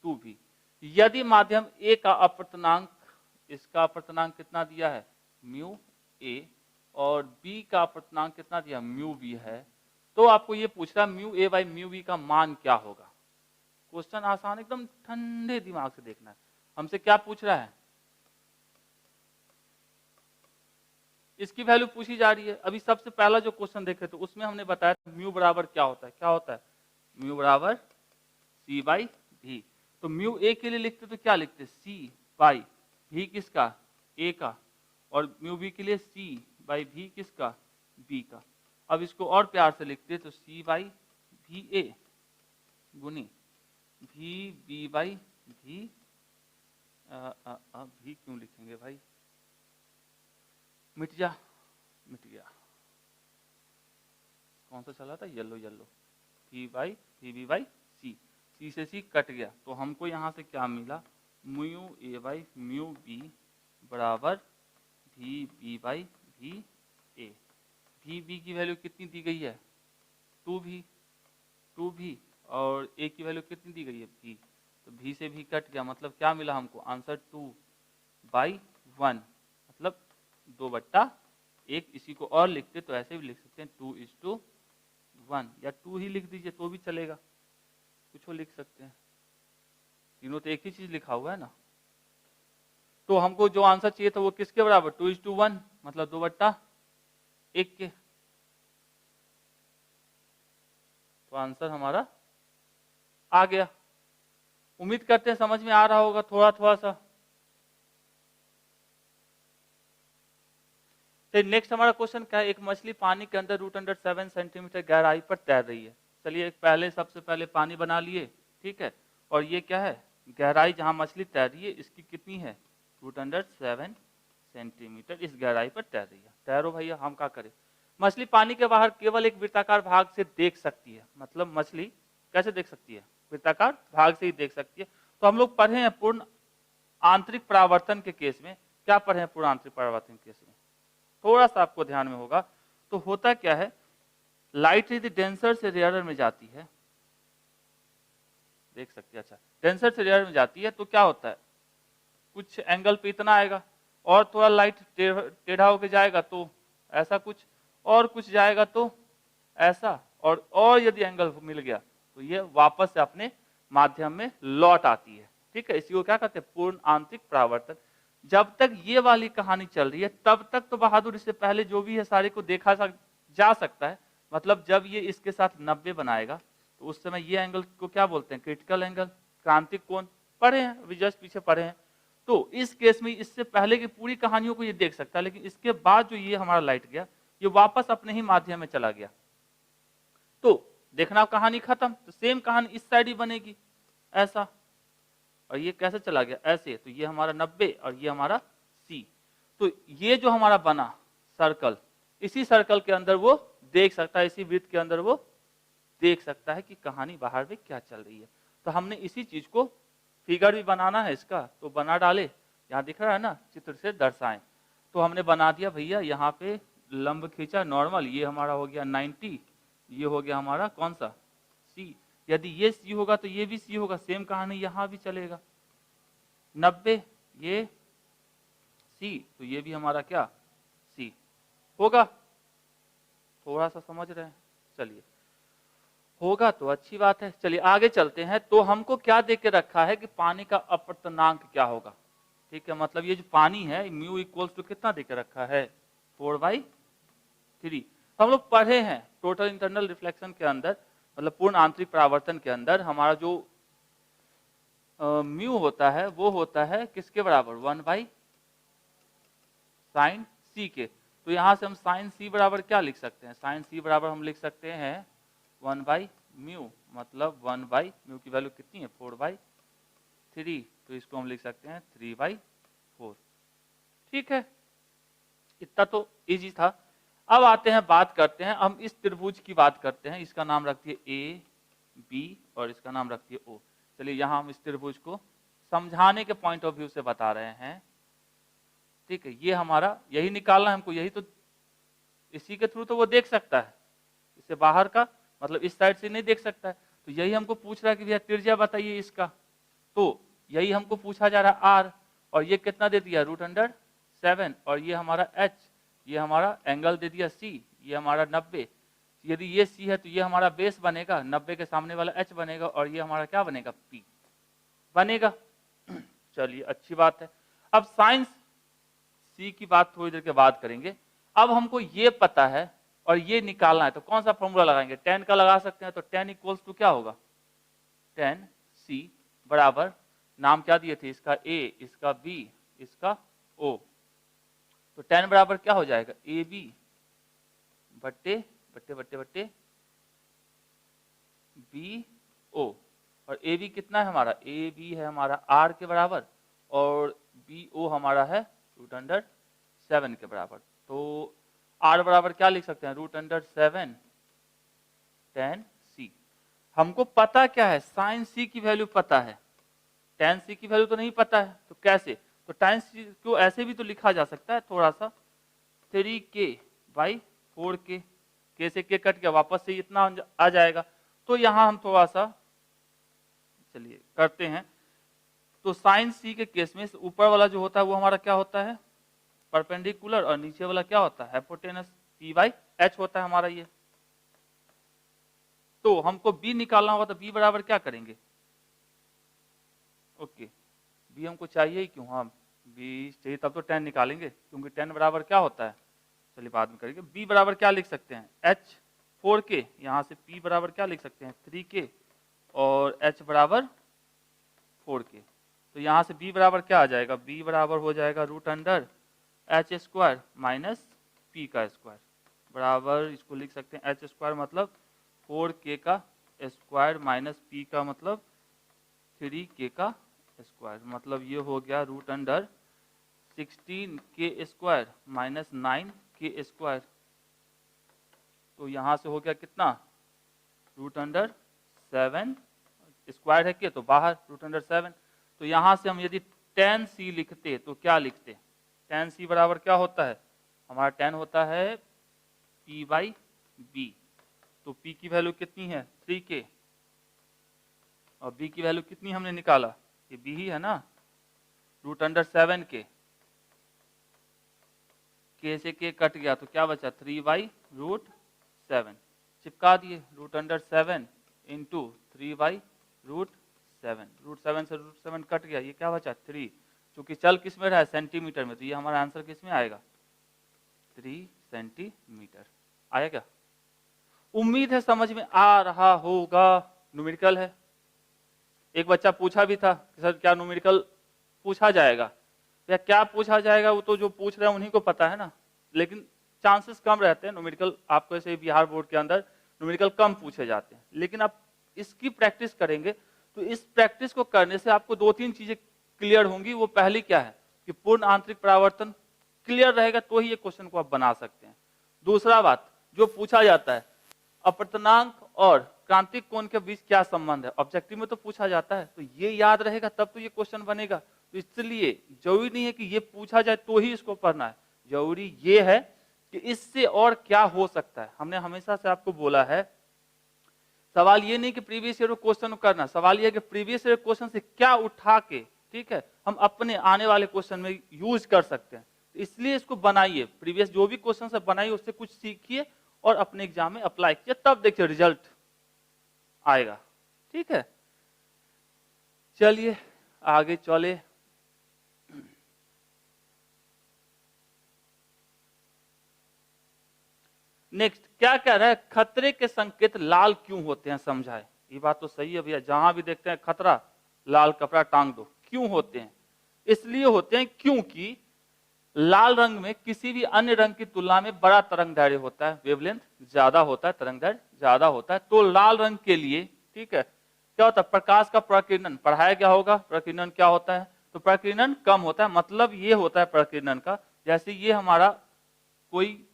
[SPEAKER 1] 2v। यदि माध्यम ए का अपवर्तनांक, इसका अपवर्तनांक कितना दिया है म्यू ए, और बी का अपवर्तनांक कितना दिया म्यू बी है, तो आपको ये पूछ रहा है mu A by mu B का मान क्या होगा। क्वेश्चन आसान, एकदम ठंडे दिमाग से देखना है। हमसे क्या पूछ रहा है, इसकी वैल्यू पूछी जा रही है। अभी सबसे पहला जो क्वेश्चन देखे तो उसमें हमने बताया म्यू बराबर क्या होता है, क्या होता है म्यू बराबर सी बाई भी। तो म्यू ए के लिए लिखते तो क्या लिखते सी बाई भी किसका, ए का, और म्यू बी के लिए सी बाई भी किसका, बी का। अब इसको और प्यार से लिखते तो सी बाई भी ए गुनी भी बी बाई भी, भी क्यों लिखेंगे भाई, मिट जा, मिट गया, कौन सा चला था, येलो येलो, भी बाई भी बी बाई सी, सी से सी कट गया, तो हमको यहाँ से क्या मिला, mu A by mu B बराबर भी बी बाई भी ए। भी बी की वैल्यू कितनी दी गई है, 2 भी, और ए की वैल्यू कितनी दी गई है, भी, तो भी से भी कट गया, मतलब क्या मिला हमको आंसर 2/1, मतलब 2/1। इसी को और लिखते तो ऐसे भी लिख सकते हैं 2:1, या 2 ही लिख दीजिए तो भी चलेगा, कुछ हो लिख सकते हैं, तीनों तो एक ही चीज लिखा हुआ है ना। तो हमको जो आंसर चाहिए था वो किसके बराबर, 2:1, मतलब 2/1 के। तो आंसर हमारा आ गया। उम्मीद करते हैं समझ में आ रहा होगा थोड़ा थोड़ा सा। तो नेक्स्ट हमारा क्वेश्चन क्या है, एक मछली पानी के अंदर √7 सेंटीमीटर गहराई पर तैर रही है। चलिए पहले सबसे पहले पानी बना लिए, ठीक है, और ये क्या है, गहराई जहां मछली तैर रही है इसकी कितनी है, √7 सेंटीमीटर इस गहराई पर तैर रही है। तैरो भैया, हम क्या करें, मछली पानी के बाहर केवल एक वृत्ताकार भाग से देख सकती है, मतलब मछली कैसे देख सकती है, वृत्ताकार भाग से ही देख सकती है। तो हम लोग पढ़े हैं पूर्ण आंतरिक परावर्तन के केस में, क्या पढ़े हैं पूर्ण आंतरिक परावर्तन के केस में, थोड़ा सा आपको ध्यान में होगा। तो होता क्या है, लाइट यदि डेंसर से रेयरर में जाती है, देख सकते हैं, अच्छा डेंसर से रेयरर में जाती है तो क्या होता है, कुछ एंगल पे इतना आएगा, और थोड़ा लाइट टेढ़ा होके जाएगा तो ऐसा कुछ, और कुछ जाएगा तो ऐसा, और यदि एंगल मिल गया तो ये वापस से अपने माध्यम में लौट आती है, ठीक है। इसी को क्या कहते हैं, पूर्ण आंतरिक परावर्तन। जब तक ये वाली कहानी चल रही है तब तक तो बहादुर इससे पहले जो भी है सारे को देखा जा सकता है, मतलब जब ये इसके साथ 90 बनाएगा तो उस समय ये एंगल को क्या बोलते हैं, क्रिटिकल एंगल, क्रांतिक कोण, पढ़े हैं अभी जस्ट पीछे पढ़े हैं। तो इस केस में इससे पहले की पूरी कहानियों को ये देख सकता है, लेकिन इसके बाद जो ये हमारा लाइट गया ये वापस अपने ही माध्यम में चला गया, तो देखना कहानी खत्म। तो सेम कहानी इस साइड ही बनेगी ऐसा, और ये कैसे चला गया ऐसे, तो ये हमारा 90 और ये हमारा सी। तो ये जो हमारा बना सर्कल, इसी सर्कल के अंदर वो देख सकता है, इसी वृत्त के अंदर वो देख सकता है कि कहानी बाहर में क्या चल रही है। तो हमने इसी चीज को, फिगर भी बनाना है इसका तो बना डाले, यहाँ दिख रहा है ना, चित्र से दर्शाएं। तो हमने बना दिया भैया, यहाँ पे लंब खींचा नॉर्मल, ये हमारा हो गया 90, ये हो गया हमारा कौन सा, सी। यदि ये सी होगा तो ये भी सी होगा, सेम कहानी यहाँ भी चलेगा, 90 ये सी, तो ये भी हमारा क्या, सी होगा। थोड़ा सा समझ रहे हैं, चलिए होगा तो अच्छी बात है। चलिए आगे चलते हैं। तो हमको क्या दे के रखा है कि पानी का अपवर्तनांक क्या होगा, ठीक है, मतलब ये जो पानी है म्यू इक्वल्स टू कितना दे के रखा है, 4/3। तो हम लोग पढ़े हैं टोटल इंटरनल रिफ्लेक्शन के अंदर, मतलब पूर्ण आंतरिक परावर्तन के अंदर हमारा जो म्यू होता है वो होता है किसके बराबर, 1/sin c के। तो यहां से हम sin c बराबर क्या लिख सकते हैं, sin c बराबर हम लिख सकते हैं 1/μ, मतलब 1/μ की वैल्यू कितनी है, 4/3, तो इसको हम लिख सकते हैं 3/4, ठीक है। इतना तो इजी था। अब आते हैं, बात करते हैं हम इस त्रिभुज की बात करते हैं, इसका नाम रखती है ए बी और इसका नाम रखती है ओ। चलिए यहाँ हम इस त्रिभुज को समझाने के पॉइंट ऑफ व्यू से बता रहे हैं, ठीक है। ये हमारा यही निकालना है हमको, यही तो, इसी के थ्रू तो वो देख सकता है, इससे बाहर का मतलब इस साइड से नहीं देख सकता है। तो यही हमको पूछ रहा है कि भैया त्रिज्या बताइए इसका, तो यही हमको पूछा जा रहा है आर, और ये कितना दे दिया √7, और ये हमारा एच, ये हमारा एंगल दे दिया सी, ये हमारा 90। यदि ये सी है तो ये हमारा बेस बनेगा, 90 के सामने वाला एच बनेगा, और ये हमारा क्या बनेगा, पी बनेगा। चलिए अच्छी बात है। अब साइंस सी की बात थोड़ी देर के बाद करेंगे। अब हमको ये पता है और ये निकालना है, तो कौन सा फॉर्मूला लगाएंगे, tan का लगा सकते हैं। तो tan इक्वल्स टू क्या होगा, tan c बराबर, नाम क्या दिए थे इसका, a, इसका b, इसका O। तो tan बराबर क्या हो जाएगा, AB बट्टे बट्टे बट्टे बट्टे BO। और AB कितना है हमारा, AB है हमारा R के बराबर और BO हमारा है √7 के बराबर। तो R बराबर क्या लिख सकते हैं, √7 tan C। हमको पता क्या है, sin C की वैल्यू पता है, tan C की वैल्यू तो नहीं पता है। तो कैसे, तो tan C को ऐसे भी तो लिखा जा सकता है थोड़ा सा, 3k/4k, k से k कट गया, वापस से इतना आ जाएगा। तो यहां हम थोड़ा सा चलिए करते हैं। तो sin C के केस में ऊपर वाला जो होता है वो हमारा क्या होता है, परपेंडिकुलर, और नीचे वाला क्या होता है, हाइपोटेनस, P/H होता है हमारा ये। तो हमको B निकालना होगा, तो B बराबर क्या करेंगे, ओके B हमको चाहिए ही क्यों, हाँ B चाहिए तब तो tan निकालेंगे, क्योंकि tan बराबर क्या होता है, चलिए बाद में करेंगे। B बराबर क्या लिख सकते हैं, H4k, यहाँ से P बराबर क्या लिख सकते हैं 3k और H बराबर 4k। तो यहाँ से B बराबर क्या आ जाएगा, B बराबर हो जाएगा √H² माइनस P का स्क्वायर बराबर, इसको लिख सकते हैं H² मतलब 4k का स्क्वायर माइनस P का मतलब 3k का स्क्वायर, मतलब ये हो गया √16k² माइनस 9k²। तो यहाँ से हो गया कितना, √7 स्क्वायर है के तो बाहर √7। तो यहाँ से हम यदि tan C लिखते तो क्या लिखते, tan C बराबर क्या होता है हमारा, tan होता है P/B। तो P की वैल्यू कितनी है 3k और B की वैल्यू कितनी हमने निकाला, ये B ही है ना, √7k, k से k कट गया तो क्या बचा 3/√7, चिपका दिए √7 इंटू 3/√7, √7 से √7 कट गया, ये क्या बचा 3, क्योंकि चल किस में रहा है सेंटीमीटर में, तो ये हमारा आंसर किस में आएगा 3 सेंटीमीटर। आया क्या, उम्मीद है समझ में आ रहा होगा। न्यूमेरिकल है, एक बच्चा पूछा भी था कि सर क्या न्यूमेरिकल पूछा जाएगा, या क्या पूछा जाएगा वो तो जो पूछ रहे हैं उन्हीं को पता है ना, लेकिन चांसेस कम रहते हैं न्यूमेरिकल, आपको ऐसे बिहार बोर्ड के अंदर न्यूमेरिकल कम पूछे जाते हैं। लेकिन आप इसकी प्रैक्टिस करेंगे तो इस प्रैक्टिस को करने से आपको 2-3 चीजें क्लियर होंगी। वो पहली क्या है कि पूर्ण आंतरिक परावर्तन क्लियर रहेगा तो ही ये क्वेश्चन को आप बना सकते हैं। दूसरा बात, जो पूछा जाता है अपवर्तनांक और क्रांतिक कोण के बीच क्या संबंध है, ऑब्जेक्टिव में तो पूछा जाता है, तो ये याद रहेगा तब तो ये क्वेश्चन बनेगा। तो इसलिए जरूरी नहीं है कि ये पूछा जाए तो ही इसको पढ़ना है, जरूरी ये है कि इससे और क्या हो सकता है। हमने हमेशा से आपको बोला है, सवाल ये नहीं कि प्रीवियस ईयर क्वेश्चन करना, सवाल ये है कि प्रीवियस ईयर क्वेश्चन से क्या उठा के, ठीक है, हम अपने आने वाले क्वेश्चन में यूज कर सकते हैं। तो इसलिए इसको बनाइए, प्रीवियस जो भी क्वेश्चन है बनाइए, उससे कुछ सीखिए और अपने एग्जाम में अप्लाई किया, तब देखिए रिजल्ट आएगा। ठीक है, चलिए आगे चले। नेक्स्ट क्या कह रहा है, खतरे के संकेत लाल क्यों होते हैं समझाए। ये बात तो सही है भैया, जहां भी देखते हैं खतरा लाल कपड़ा टांग दो। क्यों होते हैं, इसलिए होते हैं क्योंकि लाल रंग में किसी भी अन्य रंग की तुलना में बड़ा तरंगदैर्घ्य होता है, वेवलेंथ ज्यादा होता है, तरंगदैर्घ्य ज्यादा होता है। तो लाल रंग के लिए, ठीक है, क्या होता है, प्रकाश का प्रकीर्णन, पढ़ाया क्या होगा प्रकीर्णन क्या होता है, तो प्रकीर्णन कम होता है। मतलब ये होता है प्रकीर्णन का, जैसे ये हमारा कोई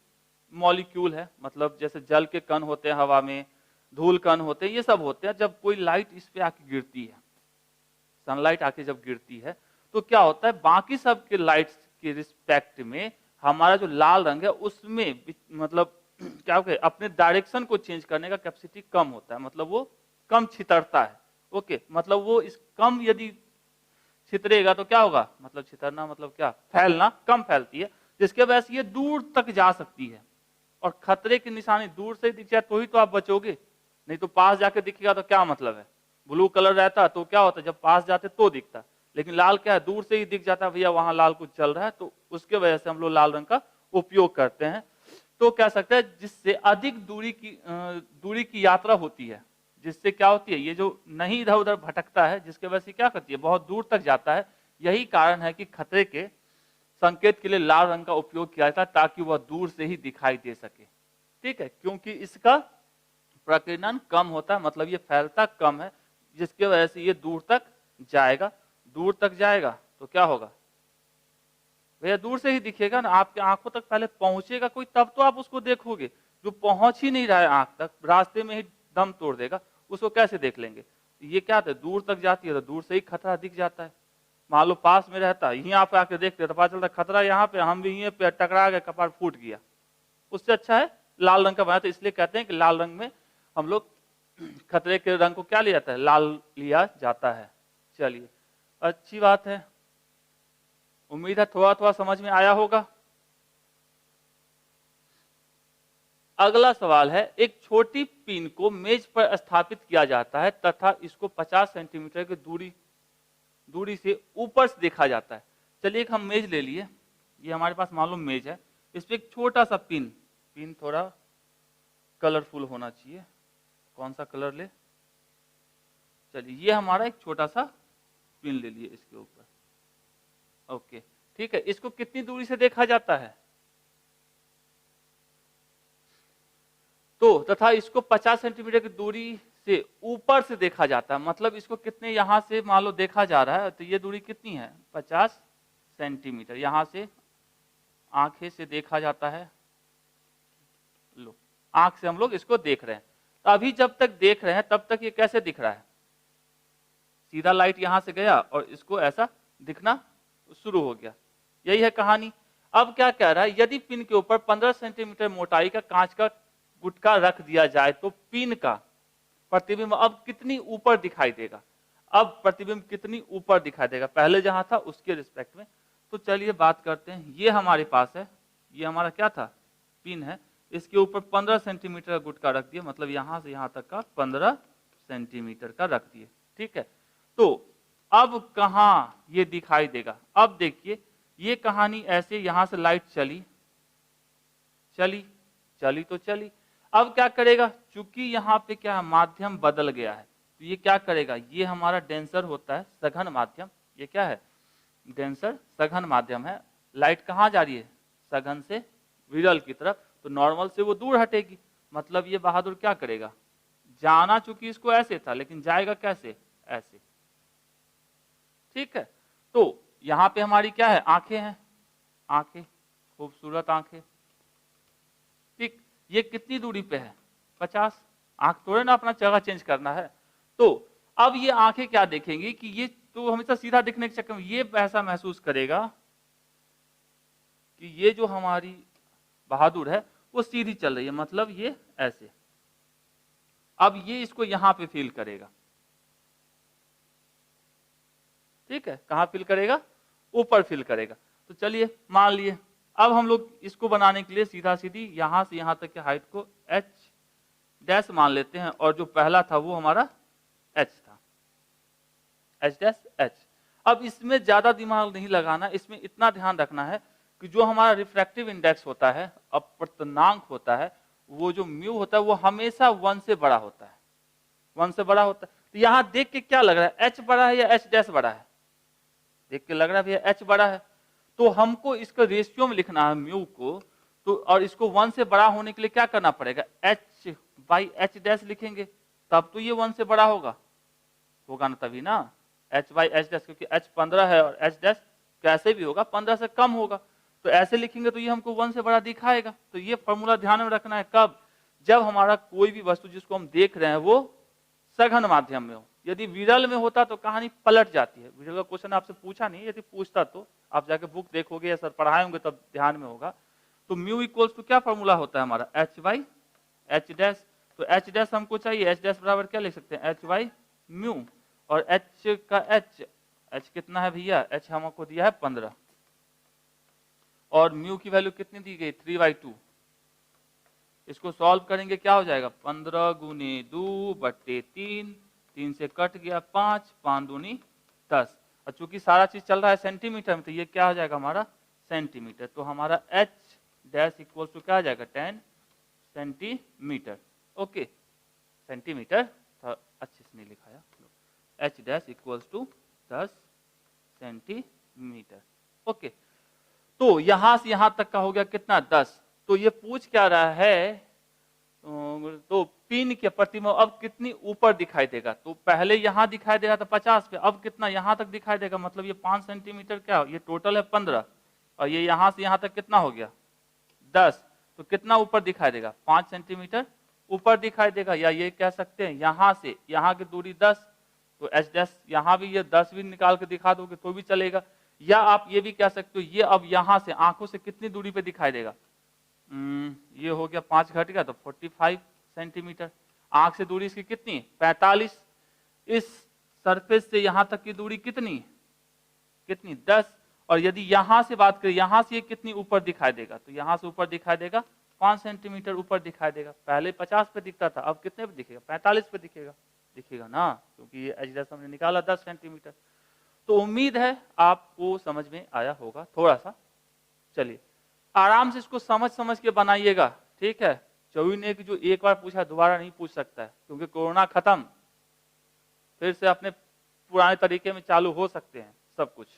[SPEAKER 1] मॉलिक्यूल है, मतलब जैसे जल के कण होते हैं हवा में, धूल कण होते हैं, ये सब होते हैं। जब कोई लाइट इस पे आके गिरती है, सनलाइट आके जब गिरती है, तो क्या होता है, बाकी सब के लाइट्स के रिस्पेक्ट में हमारा जो लाल रंग है उसमें मतलब क्या होता है, अपने डायरेक्शन को चेंज करने का कैपेसिटी कम होता है, मतलब वो कम छितरता है। ओके, मतलब वो इस कम यदि छितरेगा तो क्या होगा, मतलब छितरना मतलब क्या, फैलना, कम फैलती है, जिसके वजह से ये दूर तक जा सकती है। और खतरे की निशानी दूर से दिख जाए तो ही तो आप बचोगे, नहीं तो पास जाके दिखेगा तो क्या मतलब है। ब्लू कलर रहता तो क्या होता, जब पास जाते तो दिखता, लेकिन लाल क्या है, दूर से ही दिख जाता है, भैया वहां लाल कुछ चल रहा है, तो उसके वजह से हम लोग लाल रंग का उपयोग करते हैं। तो कह सकते हैं जिससे अधिक दूरी की यात्रा होती है, जिससे क्या होती है, ये जो नहीं इधर उधर भटकता है, जिसके वजह से क्या करती है, बहुत दूर तक जाता है, यही कारण है कि खतरे के संकेत के लिए लाल रंग का उपयोग किया जाता है ताकि वह दूर से ही दिखाई दे सके। ठीक है, क्योंकि इसका प्रकीर्णन कम होता है, मतलब ये फैलता कम है, जिसकी वजह से ये दूर तक जाएगा। दूर तक जाएगा तो क्या होगा भैया, दूर से ही दिखेगा ना, आपके आंखों तक पहले पहुंचेगा कोई, तब तो आप उसको देखोगे। जो पहुंच ही नहीं रहा है आंख तक, रास्ते में ही दम तोड़ देगा, उसको कैसे देख लेंगे। ये क्या था, दूर तक जाती है तो दूर से ही खतरा दिख जाता है। मान लो पास में रहता है, यहाँ पे आके देखते तो पता चलता खतरा यहाँ पे, हम भी यहीं पे टकरा गए, कपार फूट गया। उससे अच्छा है लाल रंग का बनाया। तो इसलिए कहते हैं कि लाल रंग में हम लोग खतरे के रंग को क्या लिया जाता है, लाल लिया जाता है। चलिए, अच्छी बात है, उम्मीद है थोड़ा थोड़ा समझ में आया होगा। अगला सवाल है, एक छोटी पिन को मेज पर स्थापित किया जाता है तथा इसको 50 सेंटीमीटर की दूरी से ऊपर से देखा जाता है। चलिए, एक हम मेज ले लिए, ये हमारे पास मालूम मेज है, इस पे एक छोटा सा पिन थोड़ा कलरफुल होना चाहिए। कौन सा कलर ले, चलिए ये हमारा एक छोटा सा पिन ले लिए इसके ऊपर। ओके, ठीक है, इसको कितनी दूरी से देखा जाता है, तो तथा इसको 50 सेंटीमीटर की दूरी से ऊपर से देखा जाता है। मतलब इसको कितने, यहां से मान लो देखा जा रहा है, तो ये दूरी कितनी है, 50 सेंटीमीटर। यहां से आंखें से देखा जाता है, लो आंख से हम लोग इसको देख रहे हैं। तो अभी जब तक देख रहे हैं तब तक ये कैसे दिख रहा है, सीधा लाइट यहां से गया और इसको ऐसा दिखना शुरू हो गया। यही है कहानी। अब क्या कह रहा है, यदि पिन के ऊपर 15 सेंटीमीटर मोटाई का कांच का गुटका रख दिया जाए तो पिन का प्रतिबिंब अब कितनी ऊपर दिखाई देगा। अब प्रतिबिंब कितनी ऊपर दिखाई देगा, पहले जहां था उसके रिस्पेक्ट में। तो चलिए बात करते हैं, ये हमारे पास है, ये हमारा क्या था, पिन है, इसके ऊपर 15 सेंटीमीटर का गुटका रख दिए, मतलब यहां से यहां तक का 15 सेंटीमीटर का रख दिए। ठीक है, तो अब कहां ये दिखाई देगा। अब देखिए, ये कहानी ऐसे, यहां से लाइट चली तो चली। अब क्या करेगा, चूंकि यहाँ पे क्या माध्यम बदल गया है, तो ये क्या करेगा, ये हमारा डेंसर होता है, सघन माध्यम। ये क्या है, डेंसर सघन माध्यम है। लाइट कहाँ जा रही है, सघन से विरल की तरफ, तो नॉर्मल से वो दूर हटेगी। मतलब ये बहादुर क्या करेगा, जाना चूंकि इसको ऐसे था, लेकिन जाएगा कैसे, ऐसे। ठीक है, तो यहाँ पे हमारी क्या है, आंखें हैं, आंखें, खूबसूरत आंखें। ठीक, ये कितनी दूरी पे है, 50। आंख थोड़े ना अपना जगह चेंज करना है। तो अब ये आंखें क्या देखेंगी कि ये तो हमेशा सीधा दिखने के चक्कर में ये ऐसा महसूस करेगा कि ये जो हमारी बहादुर है वो सीधी चल रही है, मतलब ये ऐसे। अब ये इसको यहां पे फील करेगा। ठीक है, कहां फील करेगा, ऊपर फील करेगा। तो चलिए मान लिए, अब हम लोग इसको बनाने के लिए सीधा सीधी यहां से यहां तक की हाइट को h डैश मान लेते हैं, और जो पहला था वो हमारा h था, h डैश h। अब इसमें ज्यादा दिमाग नहीं लगाना, इसमें इतना ध्यान रखना है कि जो हमारा रिफ्रैक्टिव इंडेक्स होता है, अपवर्तनांक होता है, वो जो म्यू होता है वो हमेशा 1 से बड़ा होता है, 1 से बड़ा होता है। तो यहां देख के क्या लग रहा है, h बड़ा है या h डैश बड़ा है, देख के लग रहा है भैया h बड़ा है। तो हमको इसका रेशियो में लिखना है म्यू को, तो और इसको 1 से बड़ा होने के लिए क्या करना पड़ेगा, h बाई h डैश लिखेंगे, तब तो ये 1 से बड़ा होगा ना, तभी ना h बाई h डैश, क्योंकि h 15 है और h डैश कैसे भी होगा 15 से कम होगा। तो ऐसे लिखेंगे तो ये हमको 1 से बड़ा दिखाएगा। तो ये फॉर्मूला ध्यान में रखना है, कब, जब हमारा कोई भी वस्तु जिसको हम देख रहे हैं वो सघन माध्यम में हो। यदि विरल में होता तो कहानी पलट जाती है। विरल का क्वेश्चन आपसे पूछा नहीं, यदि पूछता तो आप जाके बुक देखोगे या सर पढ़ाए होंगे तब ध्यान में होगा। तो म्यू इक्वल्स टू क्या फॉर्मूला होता है हमारा, h बाई h डैश। तो h डैश हमको चाहिए, h डैश बराबर क्या लिख सकते हैं, h बाई म्यू, और h का h कितना है भैया, h हमको दिया है 15, और म्यू की वैल्यू कितनी दी गई, 3/2। इसको सॉल्व करेंगे क्या हो जाएगा, 15 गुने 2 बट्टे 3, 3 से कट गया 5, 5 दूनी 10। और चूंकि सारा चीज चल रहा है सेंटीमीटर में, तो ये क्या हो जाएगा हमारा सेंटीमीटर। तो हमारा h डैश इक्वल टू क्या आ जाएगा, 10 सेंटीमीटर। ओके, सेंटीमीटर अच्छे से नहीं लिखाया, h dash equal to 10 centimetre. Okay, तो यहां से यहां तक का हो गया कितना 10। तो ये पूछ क्या रहा है, तो पिन के प्रतिमा अब कितनी ऊपर दिखाई देगा। तो पहले यहां दिखाई दे रहा था 50 पे, अब कितना यहां तक दिखाई देगा, मतलब ये 5 सेंटीमीटर, क्या ये टोटल है 15 और ये यहां से यहां तक कितना हो गया 10। तो कितना ऊपर दिखाई देगा 5 सेंटीमीटर ऊपर दिखाई देगा। या ये कह सकते हैं यहां से यहां की दूरी 10, तो एच डैश यहां भी ये 10 भी निकाल के दिखा दोगे तो भी चलेगा। या आप ये भी कह सकते हो ये अब यहां से आंखों से कितनी दूरी पे दिखाई देगा, ये हो गया 5 घट गया तो 45 सेंटीमीटर। आंख से दूरी इसकी कितनी 45। इस सरफेस से यहां तक की दूरी कितनी 10। और यदि यहां से बात करें यहां से ये कितनी ऊपर दिखाई देगा, तो यहां से ऊपर दिखाई देगा 5 सेंटीमीटर ऊपर दिखाई देगा। पहले 50 पे दिखता था, अब कितने पे दिखेगा 45 पे दिखेगा ना, क्योंकि ये एच डैश हमने निकाला 10 सेंटीमीटर। तो उम्मीद है आपको समझ में आया होगा थोड़ा सा। चलिए आराम से इसको समझ के बनाइएगा, ठीक है। चौबी ने जो एक बार पूछा दोबारा नहीं पूछ सकता है, क्योंकि कोरोना खत्म, फिर से अपने पुराने तरीके में चालू हो सकते हैं सब कुछ।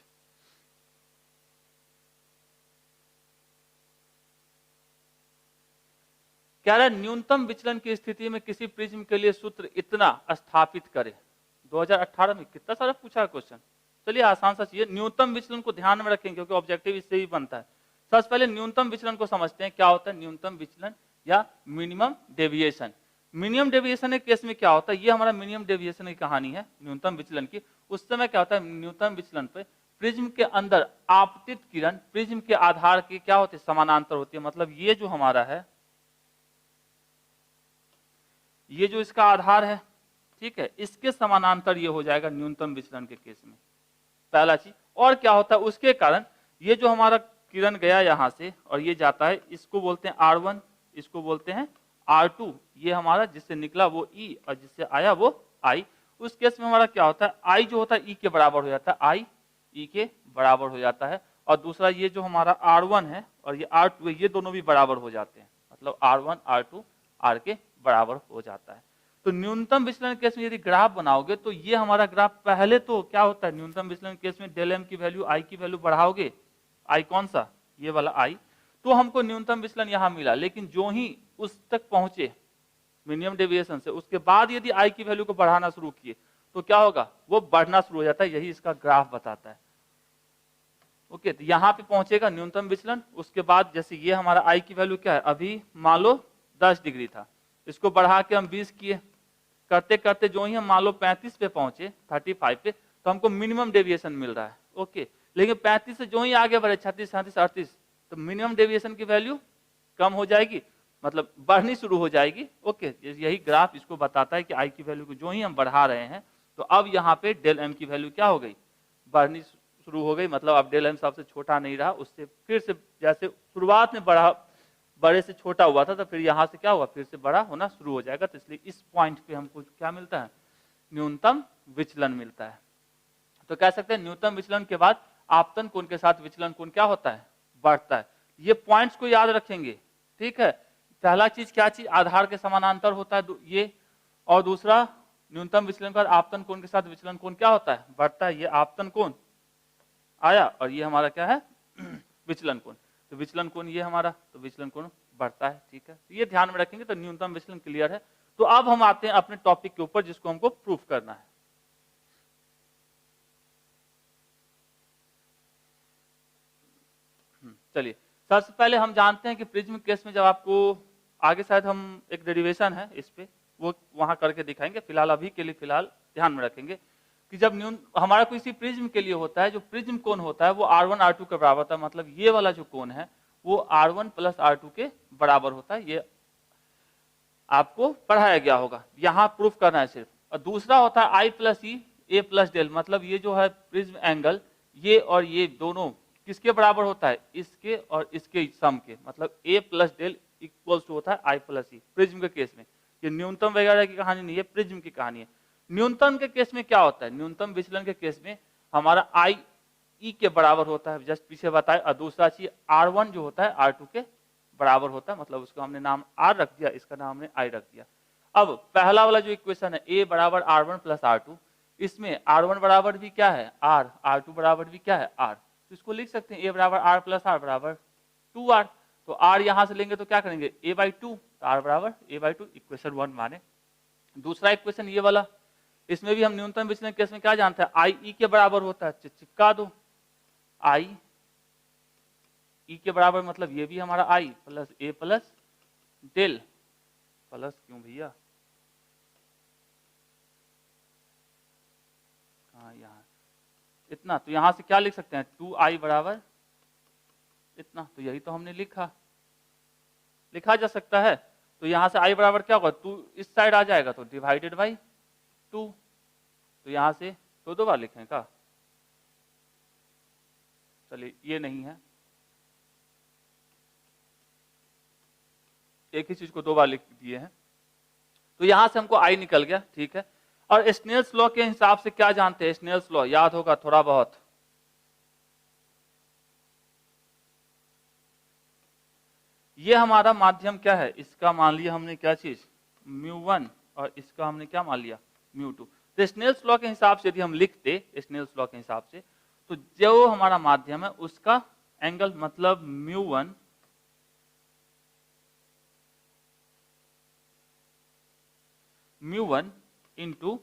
[SPEAKER 1] कह रहा है न्यूनतम विचलन की स्थिति में किसी प्रिज्म के लिए सूत्र इतना स्थापित करें। 2018 में कितना सारा पूछा है क्वेश्चन। चलिए आसान सा चीज, न्यूनतम विचलन को ध्यान में रखें क्योंकि ऑब्जेक्टिव इससे ही बनता है। सबसे पहले न्यूनतम विचलन को समझते हैं, क्या होता है न्यूनतम विचलन या मिनिमम डेविएशन। मिनिमम डेविएशन के केस में क्या होता है, ये हमारा मिनिमम डेविएशन की कहानी है न्यूनतम विचलन की। उस समय क्या होता है न्यूनतम विचलन पे प्रिज्म के अंदर आपतित किरण प्रिज्म के आधार के क्या होते हैं समानांतर होती है। मतलब ये जो हमारा है, ये जो इसका आधार है, ठीक है, इसके समानांतर ये हो जाएगा न्यूनतम विचलन के केस में, पहला चीज। और क्या होता है उसके कारण ये जो हमारा किरण गया यहां से और ये जाता है, इसको बोलते हैं R1, इसको बोलते हैं R2। ये हमारा जिससे निकला वो E और जिससे आया वो I। उस केस में हमारा क्या होता है I जो होता है E के बराबर हो जाता है, I E के बराबर हो जाता है। और दूसरा ये जो हमारा R1 है और ये R2 है, ये दोनों भी बराबर हो जाते हैं, मतलब R1 R2 R के बराबर हो जाता है। तो न्यूनतम विचलन केस में यदि ग्राफ बनाओगे तो ये हमारा ग्राफ पहले तो क्या होता है न्यूनतम विचलन केस में डेल एम की वैल्यू आई की वैल्यू बढ़ाओगे, आई कौन सा ये वाला आई, तो हमको न्यूनतम विचलन यहां मिला। लेकिन जो ही उस तक पहुंचे मिनिमम डेविएशन से, उसके बाद यदि आई की वैल्यू को बढ़ाना शुरू किए तो क्या होगा वो बढ़ना शुरू हो जाता है, यही इसका ग्राफ बताता है। ओके, तो यहां पे पहुंचेगा न्यूनतम विचलन। उसके बाद जैसे ये हमारा आई की वैल्यू क्या है, अभी मान लो 10 डिग्री था, इसको बढ़ा के हम 20 किए, करते करते जो ही हम मान लो 35 पे पहुंचे 35 पे, तो हमको मिनिमम डेविएशन मिल रहा है। ओके, लेकिन 35 से जो ही आगे बढ़े 36 37 38, तो मिनिमम डेविएशन की वैल्यू कम हो जाएगी, मतलब बढ़नी शुरू हो जाएगी। ओके, यही ग्राफ इसको बताता है कि आई की वैल्यू को जो ही हम बढ़ा रहे हैं तो अब यहाँ पे डेल एम की वैल्यू क्या हो गई बढ़नी शुरू हो गई। मतलब अब डेल एम सबसे छोटा नहीं रहा, उससे फिर से जैसे शुरुआत में बड़े से छोटा हुआ था, तो फिर यहाँ से क्या हुआ फिर से बड़ा होना शुरू हो जाएगा। तो इसलिए इस पॉइंट पे हमको क्या मिलता है न्यूनतम विचलन मिलता है। तो कह सकते हैं न्यूनतम विचलन के बाद आपतन कोण के साथ विचलन कोण क्या होता है बढ़ता है। ये पॉइंट्स को याद रखेंगे, ठीक है। पहला चीज क्या चीज आधार के समानांतर होता है ये, और दूसरा न्यूनतम विचलन पर आपतन कोण के साथ विचलन कोण क्या होता है बढ़ता है। ये आपतन कोण आया और ये हमारा क्या है विचलन कोण, तो विचलन कोण ये हमारा, तो विचलन कोण बढ़ता है, ठीक है। तो ये ध्यान में रखेंगे, तो न्यूनतम विचलन क्लियर है। तो अब हम आते हैं अपने टॉपिक के ऊपर जिसको हमको प्रूफ करना है। चलिए सबसे पहले हम जानते हैं कि प्रिज्म केस में जब आपको आगे शायद हम एक डेरिवेशन है इस पे वो वहां करके दिखाएंगे, फिलहाल अभी के लिए फिलहाल ध्यान में रखेंगे कि जब हमारा किसी प्रिज्म के लिए होता है, जो प्रिज्म कोण होता है वो R1 R2 के बराबर होता है। मतलब ये वाला जो कोण है वो R1 प्लस R2 के बराबर होता है, ये आपको पढ़ाया गया होगा, यहाँ प्रूफ करना है सिर्फ। और दूसरा होता है I plus E A plus del, मतलब ये जो है प्रिज्म एंगल ये और ये दोनों किसके बराबर होता है इसके और इसके सम के, मतलब ए प्लस डेल इक्वल्स टू होता है I प्लस ई प्रिज्म के केस में। ये न्यूनतम वगैरह की कहानी नहीं है, प्रिज्म की कहानी है। न्यूनतम के केस में क्या होता है, न्यूनतम विचलन के केस में हमारा I E के बराबर होता है, जस्ट पीछे बताए। और दूसरा चीज R1 जो होता है R2 के बराबर होता है, मतलब उसको हमने नाम R रख दिया, इसका नाम हमने I रख दिया। अब पहला वाला जो इक्वेशन है A बराबर R1 प्लस R2, इसमें R1 बराबर भी क्या है R, R2 बराबर भी क्या है R, तो इसको लिख सकते हैं A बराबर R प्लस R बराबर 2R। तो R यहां से लेंगे तो क्या करेंगे A/2, तो R बराबर A/2, इक्वेशन 1 माने। दूसरा इक्वेशन ये वाला, इसमें भी हम न्यूनतम विचलन केस में क्या जानते हैं I E के बराबर होता है, चिपका दो I E के बराबर, मतलब ये भी हमारा I plus A plus del, plus क्यों भैया, हाँ यहाँ इतना, तो यहां से क्या लिख सकते हैं 2I बराबर इतना, तो यही तो हमने लिखा जा सकता है। तो यहां से I बराबर क्या होगा 2 इस साइड आ जाएगा तो डिवाइडेड बाई 2, तो यहां से दो बार लिखें का, चलिए ये नहीं है, एक ही चीज को दो बार लिख दिए हैं, तो यहां से हमको I निकल गया, ठीक है। और स्नेल्स लॉ के हिसाब से क्या जानते हैं, स्नेल्स लॉ याद होगा थोड़ा बहुत, ये हमारा माध्यम क्या है, इसका मान लिया हमने क्या चीज μ1 और इसका हमने क्या मान लिया μ2। तो स्नेल्स लॉ के हिसाब से यदि हम लिखते स्नेल्स लॉ के हिसाब से, तो जो हमारा माध्यम है उसका एंगल मतलब μ1 इंटू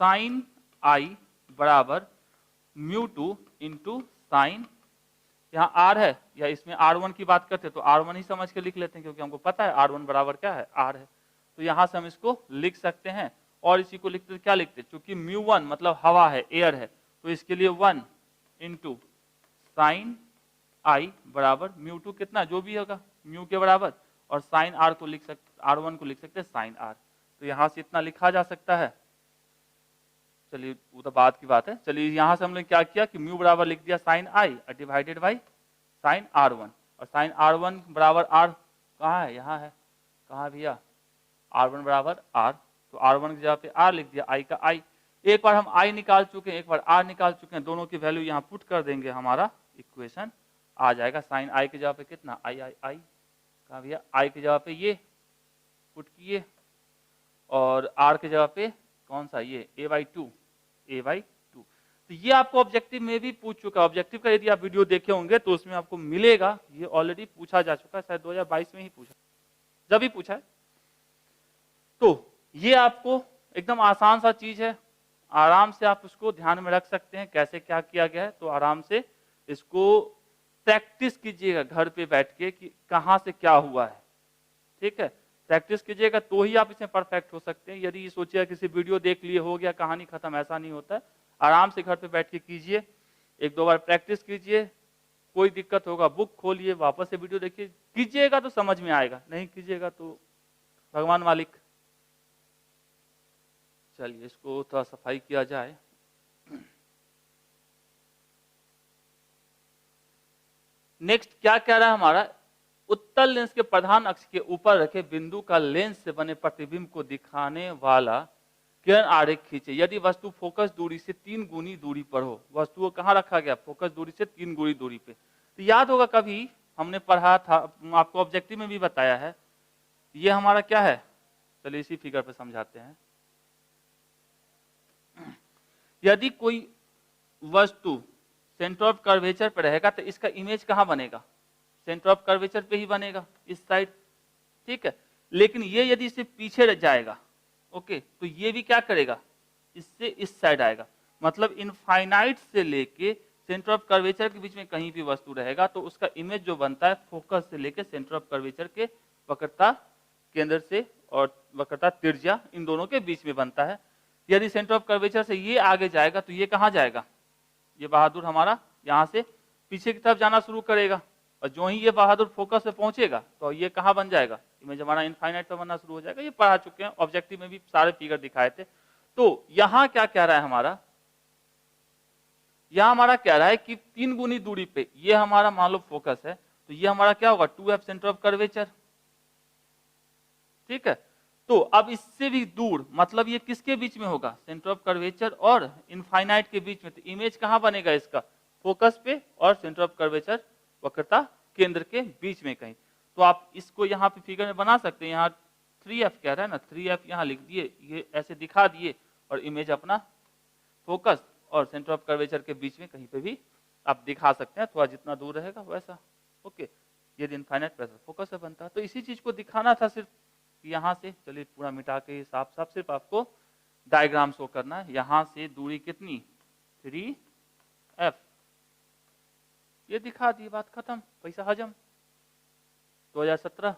[SPEAKER 1] साइन I बराबर μ2 इंटू साइन, यहाँ R है या इसमें R1 की बात करते तो R1 ही समझ के लिख लेते हैं, क्योंकि हमको पता है R1 बराबर क्या है R है, तो यहां से हम इसको लिख सकते हैं। और इसी को लिखते क्या लिखते, चूंकि μ1 मतलब हवा है, एयर है, तो इसके लिए 1 इंटू साइन I बराबर μ2 कितना जो भी होगा म्यू के बराबर, और साइन R को लिख सकते R1 को लिख सकते हैं साइन R, तो यहां से इतना लिखा जा सकता है। चलिए वो तो बाद की बात है, चलिए यहां से हमने क्या किया कि म्यू बराबर लिख दिया sine I divided by sine R1, और साइन R1 बराबर R कहाँ है, यहाँ है, कहाँ भैया R1 बराबर R, तो R1 की जगह पे R लिख दिया, I का I, एक बार हम I निकाल चुके हैं, एक बार R निकाल चुके हैं, दोनों की वैल्यू यहाँ पुट कर देंगे, हमारा इक्वेशन आ जाएगा। साइन I की जगह पे कितना I कहाँ भैया I की जगह पे ये पुट किए, और R की जगह पे कौन सा ये A/2, तो ये आपको ऑब्जेक्टिव में भी पूछ चुका है। ऑब्जेक्टिव का यदि आप वीडियो देखे होंगे तो उसमें आपको मिलेगा, ये ऑलरेडी पूछा जा चुका है, शायद 2022 में ही पूछा, जब ही पूछा है। तो ये आपको एकदम आसान सा चीज है, आराम से आप उसको ध्यान में रख सकते हैं कैसे क्या किया गया है, तो आराम से इसको प्रैक्टिस कीजिएगा घर पे बैठ के कि कहाँ से क्या हुआ है, ठीक है। प्रैक्टिस कीजिएगा तो ही आप इसमें परफेक्ट हो सकते हैं। यदि ये सोचिएगा किसी वीडियो देख लिए हो गया कहानी खत्म, ऐसा नहीं होता है। आराम से घर पे बैठ के कीजिए, एक दो बार प्रैक्टिस कीजिए, कोई दिक्कत होगा बुक खोलिए वापस से वीडियो देखिए, कीजिएगा तो समझ में आएगा, नहीं कीजिएगा तो भगवान मालिक। चलिए इसको थोड़ा सफाई किया जाए। नेक्स्ट क्या कह रहा है हमारा, उत्तल लेंस के प्रधान अक्ष के ऊपर रखे बिंदु का लेंस से बने प्रतिबिंब को दिखाने वाला किरण आरेख खींचे यदि वस्तु फोकस दूरी से 3 गुनी दूरी पर हो। वस्तु को कहाँ रखा गया, फोकस दूरी से 3 गुनी दूरी पे। तो याद होगा कभी हमने पढ़ा था, आपको ऑब्जेक्टिव में भी बताया है, ये हमारा क्या है, चलिए इसी फिगर पे समझाते हैं। यदि कोई वस्तु सेंटर ऑफ कर्वेचर पे रहेगा तो इसका इमेज कहाँ बनेगा, सेंटर ऑफ कर्वेचर पे ही बनेगा, इस साइड, ठीक है। लेकिन ये यदि इससे पीछे जाएगा, ओके, तो ये भी क्या करेगा, इससे इस साइड आएगा। मतलब इनफाइनाइट से लेके सेंटर ऑफ कर्वेचर के बीच में कहीं भी वस्तु रहेगा तो उसका इमेज जो बनता है फोकस से लेके सेंटर ऑफ कर्वेचर के वक्रता केंद्र से और वक्रता त्रिज्या इन दोनों के बीच में बनता है। यदि सेंटर ऑफ कर्वेचर से ये आगे जाएगा तो ये कहाँ जाएगा, ये बहादुर हमारा यहाँ से पीछे की तरफ जाना शुरू करेगा, और जो ही ये बहादुर फोकस पे पहुंचेगा तो ये कहाँ बन जाएगा, इमेज हमारा इनफाइनाइट पे बनना शुरू हो जाएगा। ये पढ़ा चुके हैं, ऑब्जेक्टिव में भी सारे फिगर दिखाए थे। तो यहाँ क्या कह रहा है हमारा, यहाँ हमारा कह रहा है कि 3 गुनी दूरी पे ये हमारा मान लो फोकस है, तो ये हमारा क्या होगा 2f सेंटर ऑफ कर्वेचर, ठीक है। तो अब इससे भी दूर, मतलब ये किसके बीच में होगा, सेंटर ऑफ कर्वेचर और इनफाइनाइट के बीच में। तो इमेज कहाँ बनेगा इसका, फोकस पे और सेंटर ऑफ कर्वेचर वक्रता केंद्र के बीच में कहीं। तो आप इसको यहाँ पे फिगर में बना सकते हैं, यहाँ 3f कह रहा है ना, 3f यहाँ लिख दिए, ये ऐसे दिखा दिए और इमेज अपना फोकस और सेंटर ऑफ कर्वेचर के बीच में कहीं पे भी आप दिखा सकते हैं, थोड़ा जितना दूर रहेगा वैसा। ओके, ये इनफाइनाइट प्रेशर फोकस से बनता है। तो इसी चीज को दिखाना था सिर्फ यहाँ से। चलिए पूरा मिटा के साफ साफ सिर्फ आपको डायग्राम शो करना है। यहाँ से दूरी कितनी 3F, ये दिखा दी, बात खत्म, पैसा हजम। 2017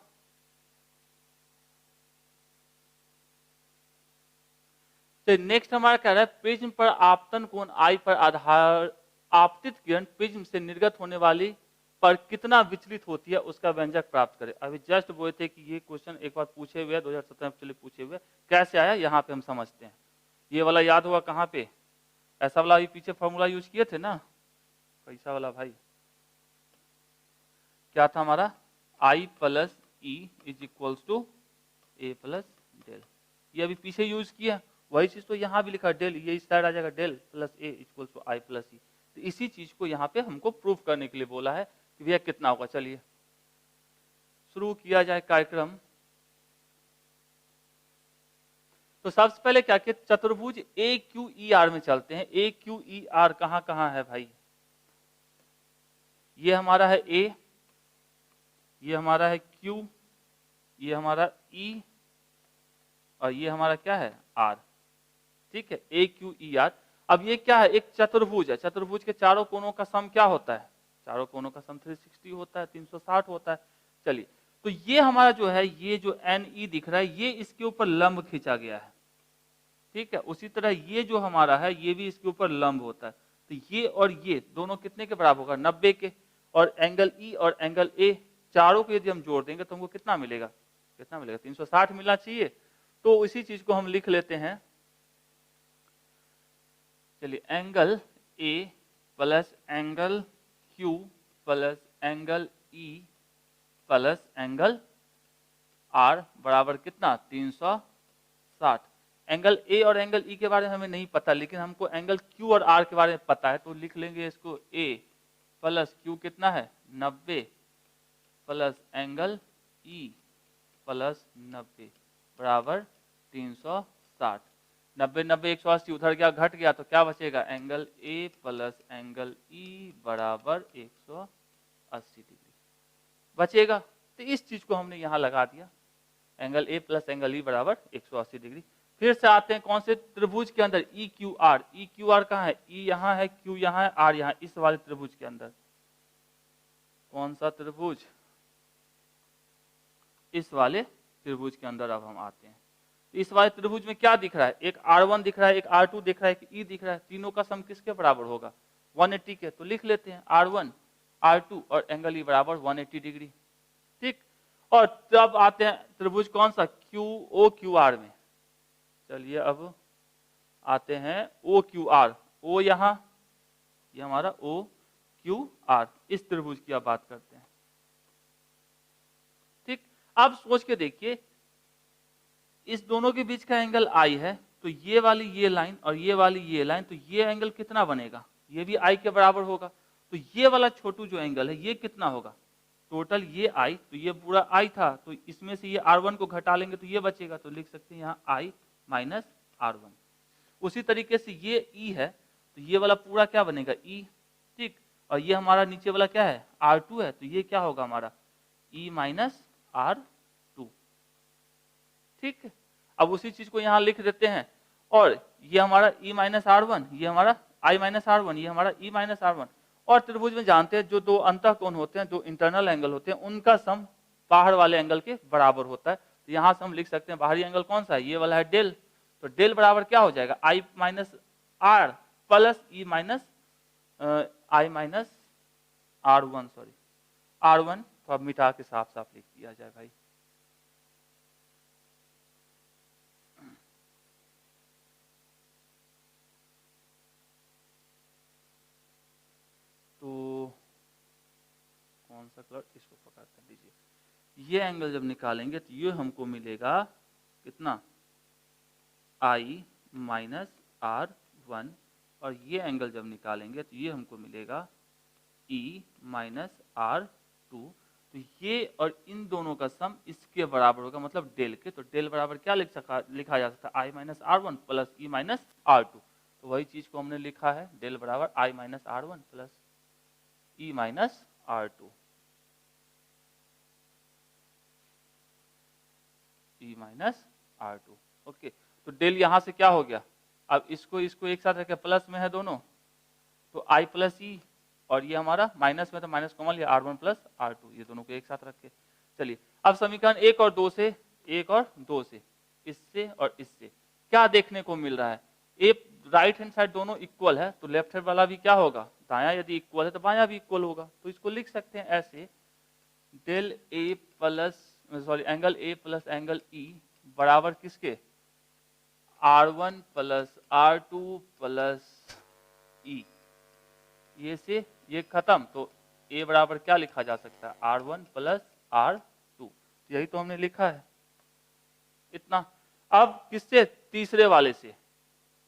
[SPEAKER 1] तो नेक्स्ट हमारा कह रहा है प्रिज्म पर आपतन कोण I पर आधार आपतित किरण प्रिज्म से निर्गत होने वाली पर कितना विचलित होती है उसका व्यंजक प्राप्त करें। अभी जस्ट बोले थे कि ये क्वेश्चन एक बार पूछे हुए 2017 में, चलिए पूछे हुए कैसे आया यहाँ पे हम समझते हैं। ये वाला याद हुआ कहाँ पे, ऐसा वाला अभी पीछे फॉर्मूला यूज किए थे ना, पैसा वाला भाई, क्या था हमारा I plus E is equals to A plus del. ये अभी पीछे यूज किया, वही चीज तो यहाँ भी लिखा डेल, ये इस साइड आ जाएगा del plus A equals to I plus E। तो इसी चीज को यहाँ पे हमको प्रूव करने के लिए बोला है कि भैया कितना होगा। चलिए शुरू किया जाए कार्यक्रम। तो सबसे पहले क्या किया, चतुर्भुज AQER में चलते हैं। AQER कहाँ कहाँ है भाई, ये हमारा है A, ये हमारा है Q, ये हमारा E और ये हमारा क्या है R। ठीक है, AQER। अब ये क्या है, एक चतुर्भुज है। चतुर्भुज के चारों कोनों का सम क्या होता है, चारों कोनों का सम 360 होता है, 360 होता है। चलिए, तो ये हमारा जो है, ये जो NE दिख रहा है, ये इसके ऊपर लंब खींचा गया है। ठीक है, उसी तरह ये जो हमारा है, ये भी इसके ऊपर लंब होता है। तो ये और ये दोनों कितने के बराबर होगा, 90 के। और एंगल E और एंगल A चारों को यदि हम जोड़ देंगे तो हमको कितना मिलेगा, कितना मिलेगा, 360 मिलना चाहिए। तो इसी चीज को हम लिख लेते हैं। चलिए, angle A plus angle Q plus angle E plus angle R बराबर कितना, 360। एंगल A और एंगल E के बारे में हमें नहीं पता, लेकिन हमको एंगल Q और R के बारे में पता है। तो लिख लेंगे इसको A प्लस Q कितना है 90 प्लस एंगल E प्लस 90 बराबर 360। 90 90 180 उधर गया, घट गया, तो क्या बचेगा, angle A plus angle E बराबर 180 डिग्री बचेगा। तो इस चीज को हमने यहाँ लगा दिया, angle A plus angle E बराबर 180 डिग्री। फिर से आते हैं कौन से त्रिभुज के अंदर, EQR। EQR कहाँ है, E यहाँ है, Q यहाँ है, R यहाँ, इस वाले त्रिभुज के अंदर। कौन सा त्रिभुज, इस वाले त्रिभुज के अंदर अब हम आते हैं। इस वाले त्रिभुज में क्या दिख रहा है, एक R1 दिख रहा है, एक R2 दिख रहा है, एक E दिख रहा है। तीनों का सम किसके बराबर होगा, 180 के। तो लिख लेते हैं R1 R2 और एंगल E बराबर 180 डिग्री। ठीक, और तब आते हैं त्रिभुज कौन सा, QOQR में। चलिए अब आते हैं OQR। O यहाँ, ये हमारा OQR, इस त्रिभुज की आप बात करते हैं। ठीक, अब सोच के देखिए, इस दोनों के बीच का एंगल I है, तो ये वाली ये लाइन और ये वाली ये लाइन, तो ये एंगल कितना बनेगा, ये भी I के बराबर होगा। तो ये वाला छोटू जो एंगल है, ये कितना होगा, टोटल ये I, तो ये पूरा I था, तो इसमें से ये R1 को घटा लेंगे तो ये बचेगा। तो लिख सकते हैं यहाँ I माइनस R1। उसी तरीके से ये E है, तो ये वाला पूरा क्या बनेगा E। ठीक, और ये हमारा नीचे वाला क्या है R2 है, तो ये क्या होगा हमारा E माइनस R2। ठीक, अब उसी चीज को यहाँ लिख देते हैं। और ये हमारा E माइनस R1, ये हमारा I माइनस R1, ये हमारा E माइनस R1। और त्रिभुज में जानते हैं जो दो अंतःकोण होते हैं, जो इंटरनल एंगल होते हैं, उनका सम बाहर वाले एंगल के बराबर होता है। तो यहाँ से हम लिख सकते हैं बाहरी एंगल कौन सा है, ये वाला है डेल। तो डेल बराबर क्या हो जाएगा, I minus R plus E minus I minus R1, sorry R1। तो अब मिटा के साफ साफ लिख दिया जाए भाई। तो कौन सा कलर, इसको पकड़ कर लीजिए। ये एंगल जब निकालेंगे तो ये हमको मिलेगा कितना, I माइनस R1। और ये एंगल जब निकालेंगे तो ये हमको मिलेगा E माइनस R2। तो ये और इन दोनों का सम इसके बराबर होगा, मतलब डेल के। तो डेल बराबर क्या लिखा जा सकता है, I minus R1 plus E minus R2। तो वही चीज को हमने लिखा है डेल बराबर I minus R one plus E minus R two, E minus R two. Okay, तो डेल यहां से क्या हो गया, अब इसको एक साथ रखे, प्लस में है दोनों, तो आई प्लस ई, और ये हमारा माइनस में तो माइनस कॉमन लिया, R one plus R two, ये दोनों को एक साथ रखे। चलिए अब समीकरण एक और दो से, इससे और इससे क्या देखने को मिल रहा है, ए राइट हैंड साइड दोनों इक्वल है, तो लेफ्ट हैंड वाला भी क्या होगा, दायां यदि इक्वल है तो बायां भी इक्वल होगा। तो इसको लिख सकते हैं ऐसे, del A plus sorry angle A plus angle E बराबर किसके, R1 प्लस R2 प्लस ई, ये से ये खत्म, तो A बराबर क्या लिखा जा सकता है, R1 प्लस R2, यही तो हमने लिखा है इतना। अब किससे, तीसरे वाले से,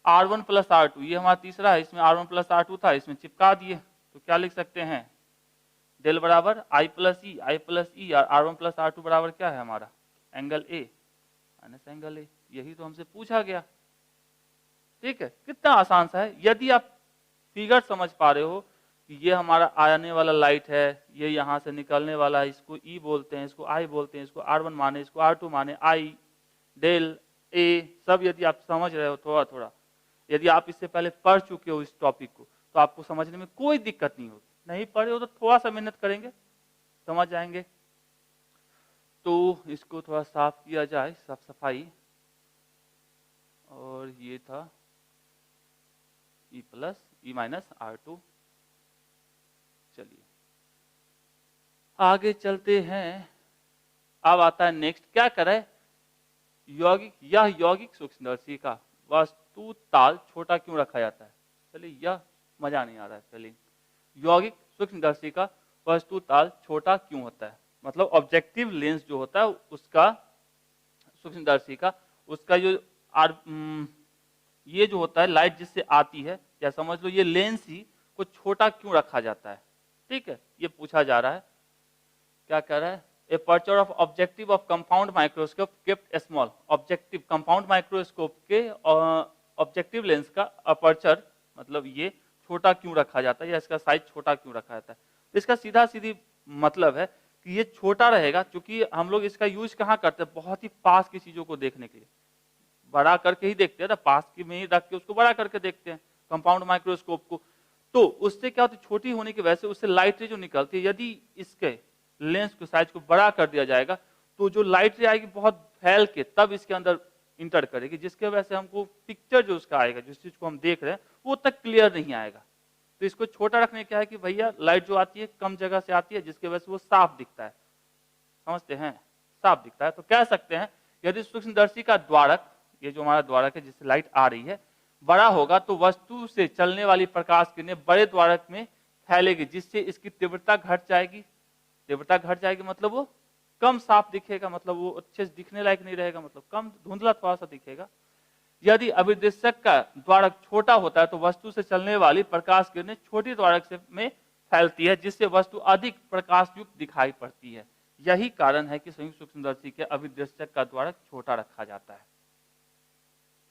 [SPEAKER 1] R1 प्लस R2, ये हमारा तीसरा है, इसमें R1 प्लस R2 था, इसमें चिपका दिए, तो क्या लिख सकते हैं, डेल बराबर I प्लस ई, और R1 प्लस R2 बराबर क्या है हमारा, angle A minus angle A, यही तो हमसे पूछा गया। ठीक है, कितना आसान सा है। यदि आप फिगर समझ पा रहे हो कि ये हमारा आने वाला लाइट है, ये यहाँ से निकलने वाला है, इसको E बोलते हैं, इसको I बोलते हैं, इसको R1 माने, इसको R2 माने, I डेल A, सब यदि आप समझ रहे हो थोड़ा थोड़ा, यदि आप इससे पहले पढ़ चुके हो इस टॉपिक को, तो आपको समझने में कोई दिक्कत नहीं होगी। नहीं पढ़े हो तो थोड़ा सा मेहनत करेंगे, समझ जाएंगे। तो इसको थोड़ा साफ किया जाए, साफ सफाई, और ये था E plus E minus R2। चलिए आगे चलते हैं। अब आता है नेक्स्ट, क्या करे, यौगिक सूक्ष्मदर्शी का वस्तु ताल छोटा क्यों रखा जाता है। चलिए यह मजा नहीं आ रहा है स्पेलिंग, यौगिक सूक्ष्मदर्शी का वस्तु ताल छोटा क्यों होता है, मतलब ऑब्जेक्टिव लेंस जो होता है उसका, सूक्ष्मदर्शी का, उसका जो ये जो होता है लाइट जिससे आती है, या समझ लो ये लेंस ही को छोटा क्यों रखा जाता है। ठीक है, ये पूछा जा रहा है, क्या कह रहा है, aperture of objective of compound microscope kept small, objective compound microscope के ऑब्जेक्टिव लेंस का अपर्चर मतलब ये छोटा क्यों रखा जाता है, या इसका साइज छोटा क्यों रखा जाता है। इसका सीधा सीधी मतलब है कि ये छोटा रहेगा, क्योंकि हम लोग इसका यूज कहाँ करते हैं, बहुत ही पास की चीजों को देखने के लिए, बड़ा करके ही देखते हैं ना, पास की में ही रख के उसको बड़ा करके देखते हैं कंपाउंड माइक्रोस्कोप को। तो उससे क्या होता है, छोटी होने की वजह से उससे लाइट रे जो निकलती है, यदि इसके लेंस के साइज को बड़ा कर दिया जाएगा तो जो लाइट रे आएगी बहुत फैल के तब इसके अंदर इंटर करेगी, जिसके वजह से हमको पिक्चर जो उसका आएगा, जिस चीज को हम देख रहे हैं वो तक क्लियर नहीं आएगा। तो इसको छोटा रखने क्या है कि भैया लाइट जो आती है कम जगह से आती है, जिसके वजह से वो साफ दिखता है, समझते हैं, साफ दिखता है। तो कह सकते हैं यदि सूक्ष्मदर्शी का द्वारक, ये जो हमारा द्वारक है जिससे लाइट आ रही है, बड़ा होगा तो वस्तु से चलने वाली प्रकाश किरणें बड़े द्वारक में फैलेगी, जिससे इसकी तीव्रता घट जाएगी। तीव्रता घट जाएगी मतलब वो कम साफ दिखेगा, मतलब वो अच्छे से दिखने लायक नहीं रहेगा, मतलब कम धुंधला थोड़ा सा दिखेगा। यदि अभिदृश्यक का द्वारक छोटा होता है तो वस्तु से चलने वाली प्रकाश किरणें छोटी द्वारक से में फैलती है, जिससे वस्तु अधिक प्रकाशयुक्त दिखाई पड़ती है। यही कारण है कि संयुक्त सूक्ष्मदर्शी के अभिदृश्यक का द्वारक छोटा रखा जाता है।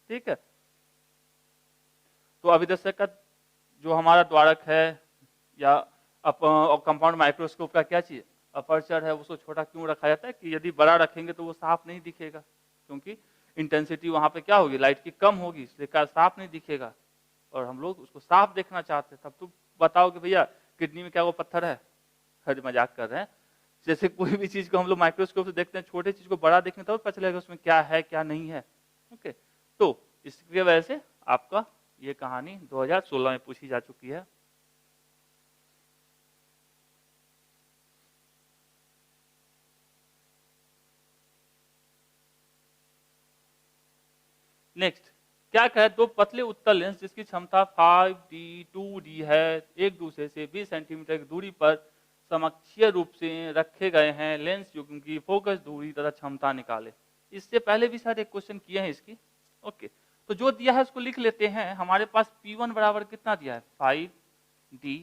[SPEAKER 1] ठीक है, तो अभिदर्शक का जो हमारा द्वारक है या कंपाउंड माइक्रोस्कोप का क्या चीज अपर्चर है, उसको छोटा क्यों रखा जाता है कि यदि बड़ा रखेंगे तो वो साफ नहीं दिखेगा, क्योंकि इंटेंसिटी वहां पे क्या होगी, लाइट की कम होगी, इसलिए क्या साफ नहीं दिखेगा, और हम लोग उसको साफ देखना चाहते हैं। तब तो बताओ कि भैया किडनी में क्या वो पत्थर है, हर मजाक कर रहे हैं। जैसे कोई भी चीज को हम लोग माइक्रोस्कोप से देखते हैं, छोटे चीज को बड़ा देखने तब पता चलेगा उसमें क्या है क्या नहीं है। ओके, तो इसकी वजह से आपका ये कहानी 2016 में पूछी जा चुकी है। नेक्स्ट क्या कहे, दो पतले उत्तल लेंस जिसकी क्षमता 5D 2D है, एक दूसरे से 20 सेंटीमीटर की दूरी पर समकक्षीय रूप से रखे गए हैं। लेंस युग्म की फोकस दूरी तथा क्षमता निकाले। इससे पहले भी सारे क्वेश्चन किए हैं इसकी। ओके, तो जो दिया है उसको लिख लेते हैं। हमारे पास P1 बराबर कितना दिया है 5D,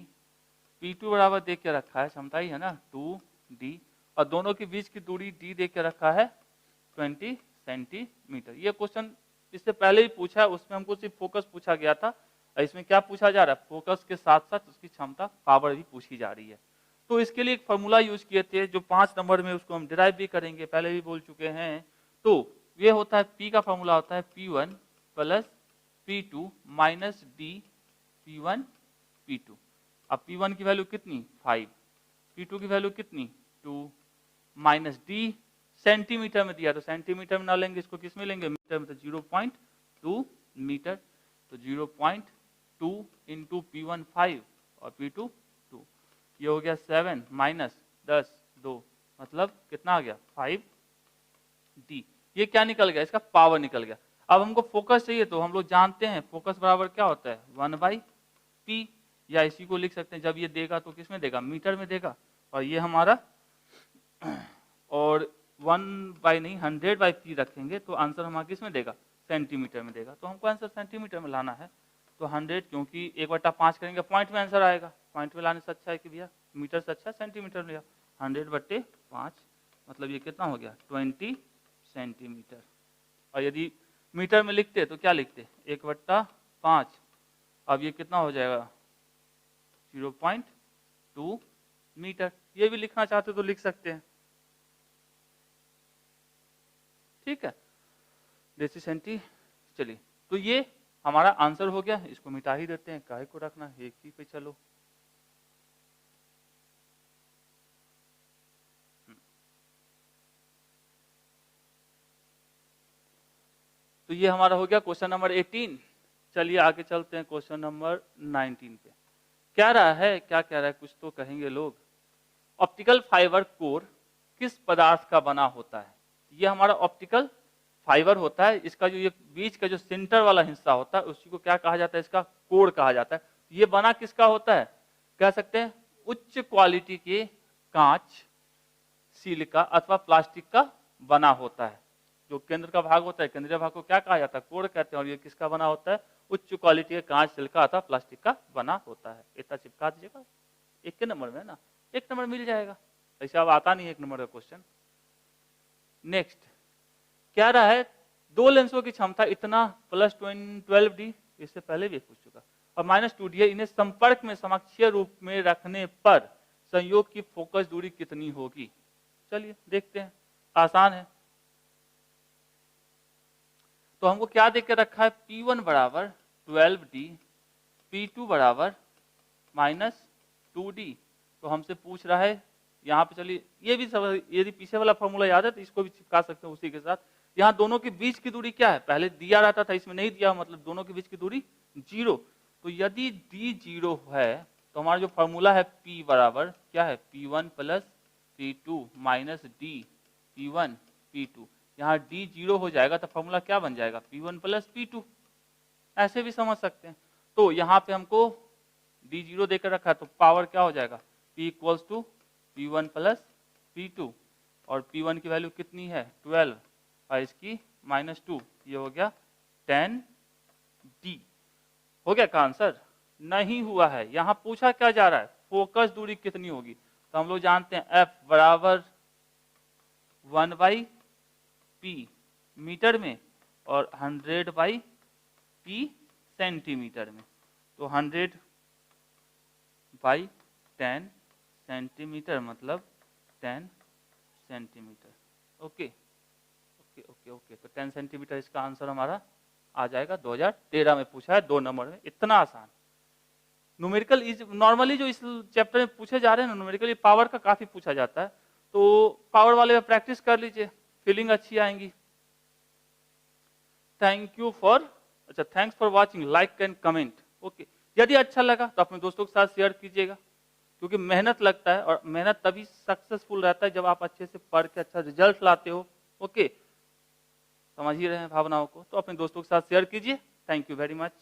[SPEAKER 1] P2 बराबर दे के रखा है, क्षमता ही है ना 2D, और दोनों के बीच की दूरी D दे के रखा है 20 सेंटीमीटर। ये क्वेश्चन इससे पहले भी पूछा है, उसमें हमको सिर्फ फोकस पूछा गया था, इसमें क्या पूछा जा रहा है, फोकस के साथ साथ उसकी क्षमता पावर भी पूछी जा रही है। तो इसके लिए एक फॉर्मूला यूज किए थे जो 5 नंबर में, उसको हम डिराइव भी करेंगे, पहले भी बोल चुके हैं। तो ये होता है P का फॉर्मूला होता है P1 plus P2 minus D P1 P2। अब P1 की वैल्यू कितनी 5, P2 की वैल्यू कितनी 2, माइनस D सेंटीमीटर में दिया तो सेंटीमीटर में ना लेंगे, इसको किस में लेंगे मीटर में, तो 0.2 मीटर। तो 0.2 इंटू P1 5 और P2 2, ये हो गया 7 माइनस 10 2, मतलब कितना आ गया 5D। ये क्या निकल गया, इसका पावर निकल गया। अब हमको फोकस चाहिए, तो हम लोग जानते हैं फोकस बराबर क्या होता है 1/P, या इसी को लिख सकते हैं, जब ये देगा तो किस में देगा मीटर में देगा, और ये हमारा और 100/P रखेंगे तो आंसर हमारा किस में देगा सेंटीमीटर में देगा। तो हमको आंसर सेंटीमीटर में लाना है, तो 100 क्योंकि 1/5 करेंगे पॉइंट में आंसर आएगा, पॉइंट में लाने से अच्छा है कि भैया मीटर से अच्छा सेंटीमीटर में लिया। 100/5 मतलब ये कितना हो गया 20 सेंटीमीटर। और यदि मीटर में लिखते तो क्या लिखते 1/5, अब ये कितना हो जाएगा 0.2 मीटर। ये भी लिखना चाहते तो लिख सकते हैं, ठीक है डेसी सेंटी। चलिए तो ये हमारा आंसर हो गया, इसको मिटा ही देते हैं, काहे को रखना, एक ही पे चलो। तो ये हमारा हो गया क्वेश्चन नंबर 18। चलिए आगे चलते हैं क्वेश्चन नंबर 19 पे। क्या रहा है, क्या कह रहा है, कुछ तो कहेंगे लोग। ऑप्टिकल फाइबर कोर किस पदार्थ का बना होता है। ये हमारा ऑप्टिकल फाइबर होता है, इसका जो ये बीच का जो सेंटर वाला हिस्सा होता है उसी को क्या कहा जाता है, इसका कोर कहा जाता है। ये बना किसका होता है, कह सकते हैं उच्च क्वालिटी के कांच, सिलिका अथवा प्लास्टिक का बना होता है। जो केंद्र का भाग होता है, केंद्रीय भाग को क्या कहा जाता है, कोर कहते हैं। और ये किसका बना होता है, उच्च क्वालिटी के कांच, सिलिका अथवा प्लास्टिक का बना होता है। इतना चिपका दीजिएगा, एक के नंबर में ना, एक नंबर मिल जाएगा। ऐसे अब आता नहीं एक नंबर का क्वेश्चन। नेक्स्ट क्या रहा है, 2 लेंसों की क्षमता इतना प्लस 12D, इससे पहले भी पूछ चुका, और -2D है, इन्हें संपर्क में समकक्ष रूप में रखने पर संयोग की फोकस दूरी कितनी होगी। चलिए देखते हैं, आसान है। तो हमको क्या देख के रखा है, P1 बराबर 12D, P2 बराबर -2D। तो हमसे पूछ रहा है यहाँ पे, चलिए ये भी सब, यदि पीछे वाला फॉर्मूला याद है तो इसको भी चिपका सकते हैं उसी के साथ। यहाँ दोनों के बीच की दूरी क्या है, पहले दिया रहता था, इसमें नहीं दिया, मतलब दोनों के बीच की दूरी 0। तो यदि D 0 है तो हमारा जो फॉर्मूला है P बराबर क्या है, P1 plus P2 minus D P1 P2। यहाँ D 0 हो जाएगा तो फॉर्मूला क्या बन जाएगा, P1 प्लस P2। ऐसे भी समझ सकते हैं। तो यहाँ पे हमको D 0 देकर रखा है, तो पावर क्या हो जाएगा, P equals to P1 plus P2, और P1 की वैल्यू कितनी है 12, और इसकी -2, ये हो गया 10D। हो गया का आंसर, नहीं हुआ है। यहाँ पूछा क्या जा रहा है, फोकस दूरी कितनी होगी। तो हम लोग जानते हैं F बराबर 1/P मीटर में और 100/P सेंटीमीटर में। तो 100/10 सेंटीमीटर मतलब 10 centimetre. Okay okay okay okay, तो 10 सेंटीमीटर इसका आंसर हमारा आ जाएगा। 2013 में पूछा है 2 नंबर में, इतना आसान। न्यूमेरिकल इज नॉर्मली जो इस चैप्टर में पूछे जा रहे हैं, न्यूमेरिकली पावर का काफी पूछा जाता है, तो पावर वाले में प्रैक्टिस कर लीजिए, फीलिंग अच्छी आएंगी। थैंक यू फॉर, अच्छा thanks for watching, like and comment. Okay, यदि अच्छा लगा तो अपने दोस्तों के साथ शेयर कीजिएगा, क्योंकि मेहनत लगता है और मेहनत तभी सक्सेसफुल रहता है जब आप अच्छे से पढ़ के अच्छा रिजल्ट लाते हो। ओके, समझ ही रहे हैं भावनाओं को, तो अपने दोस्तों के साथ शेयर कीजिए। Thank you very much.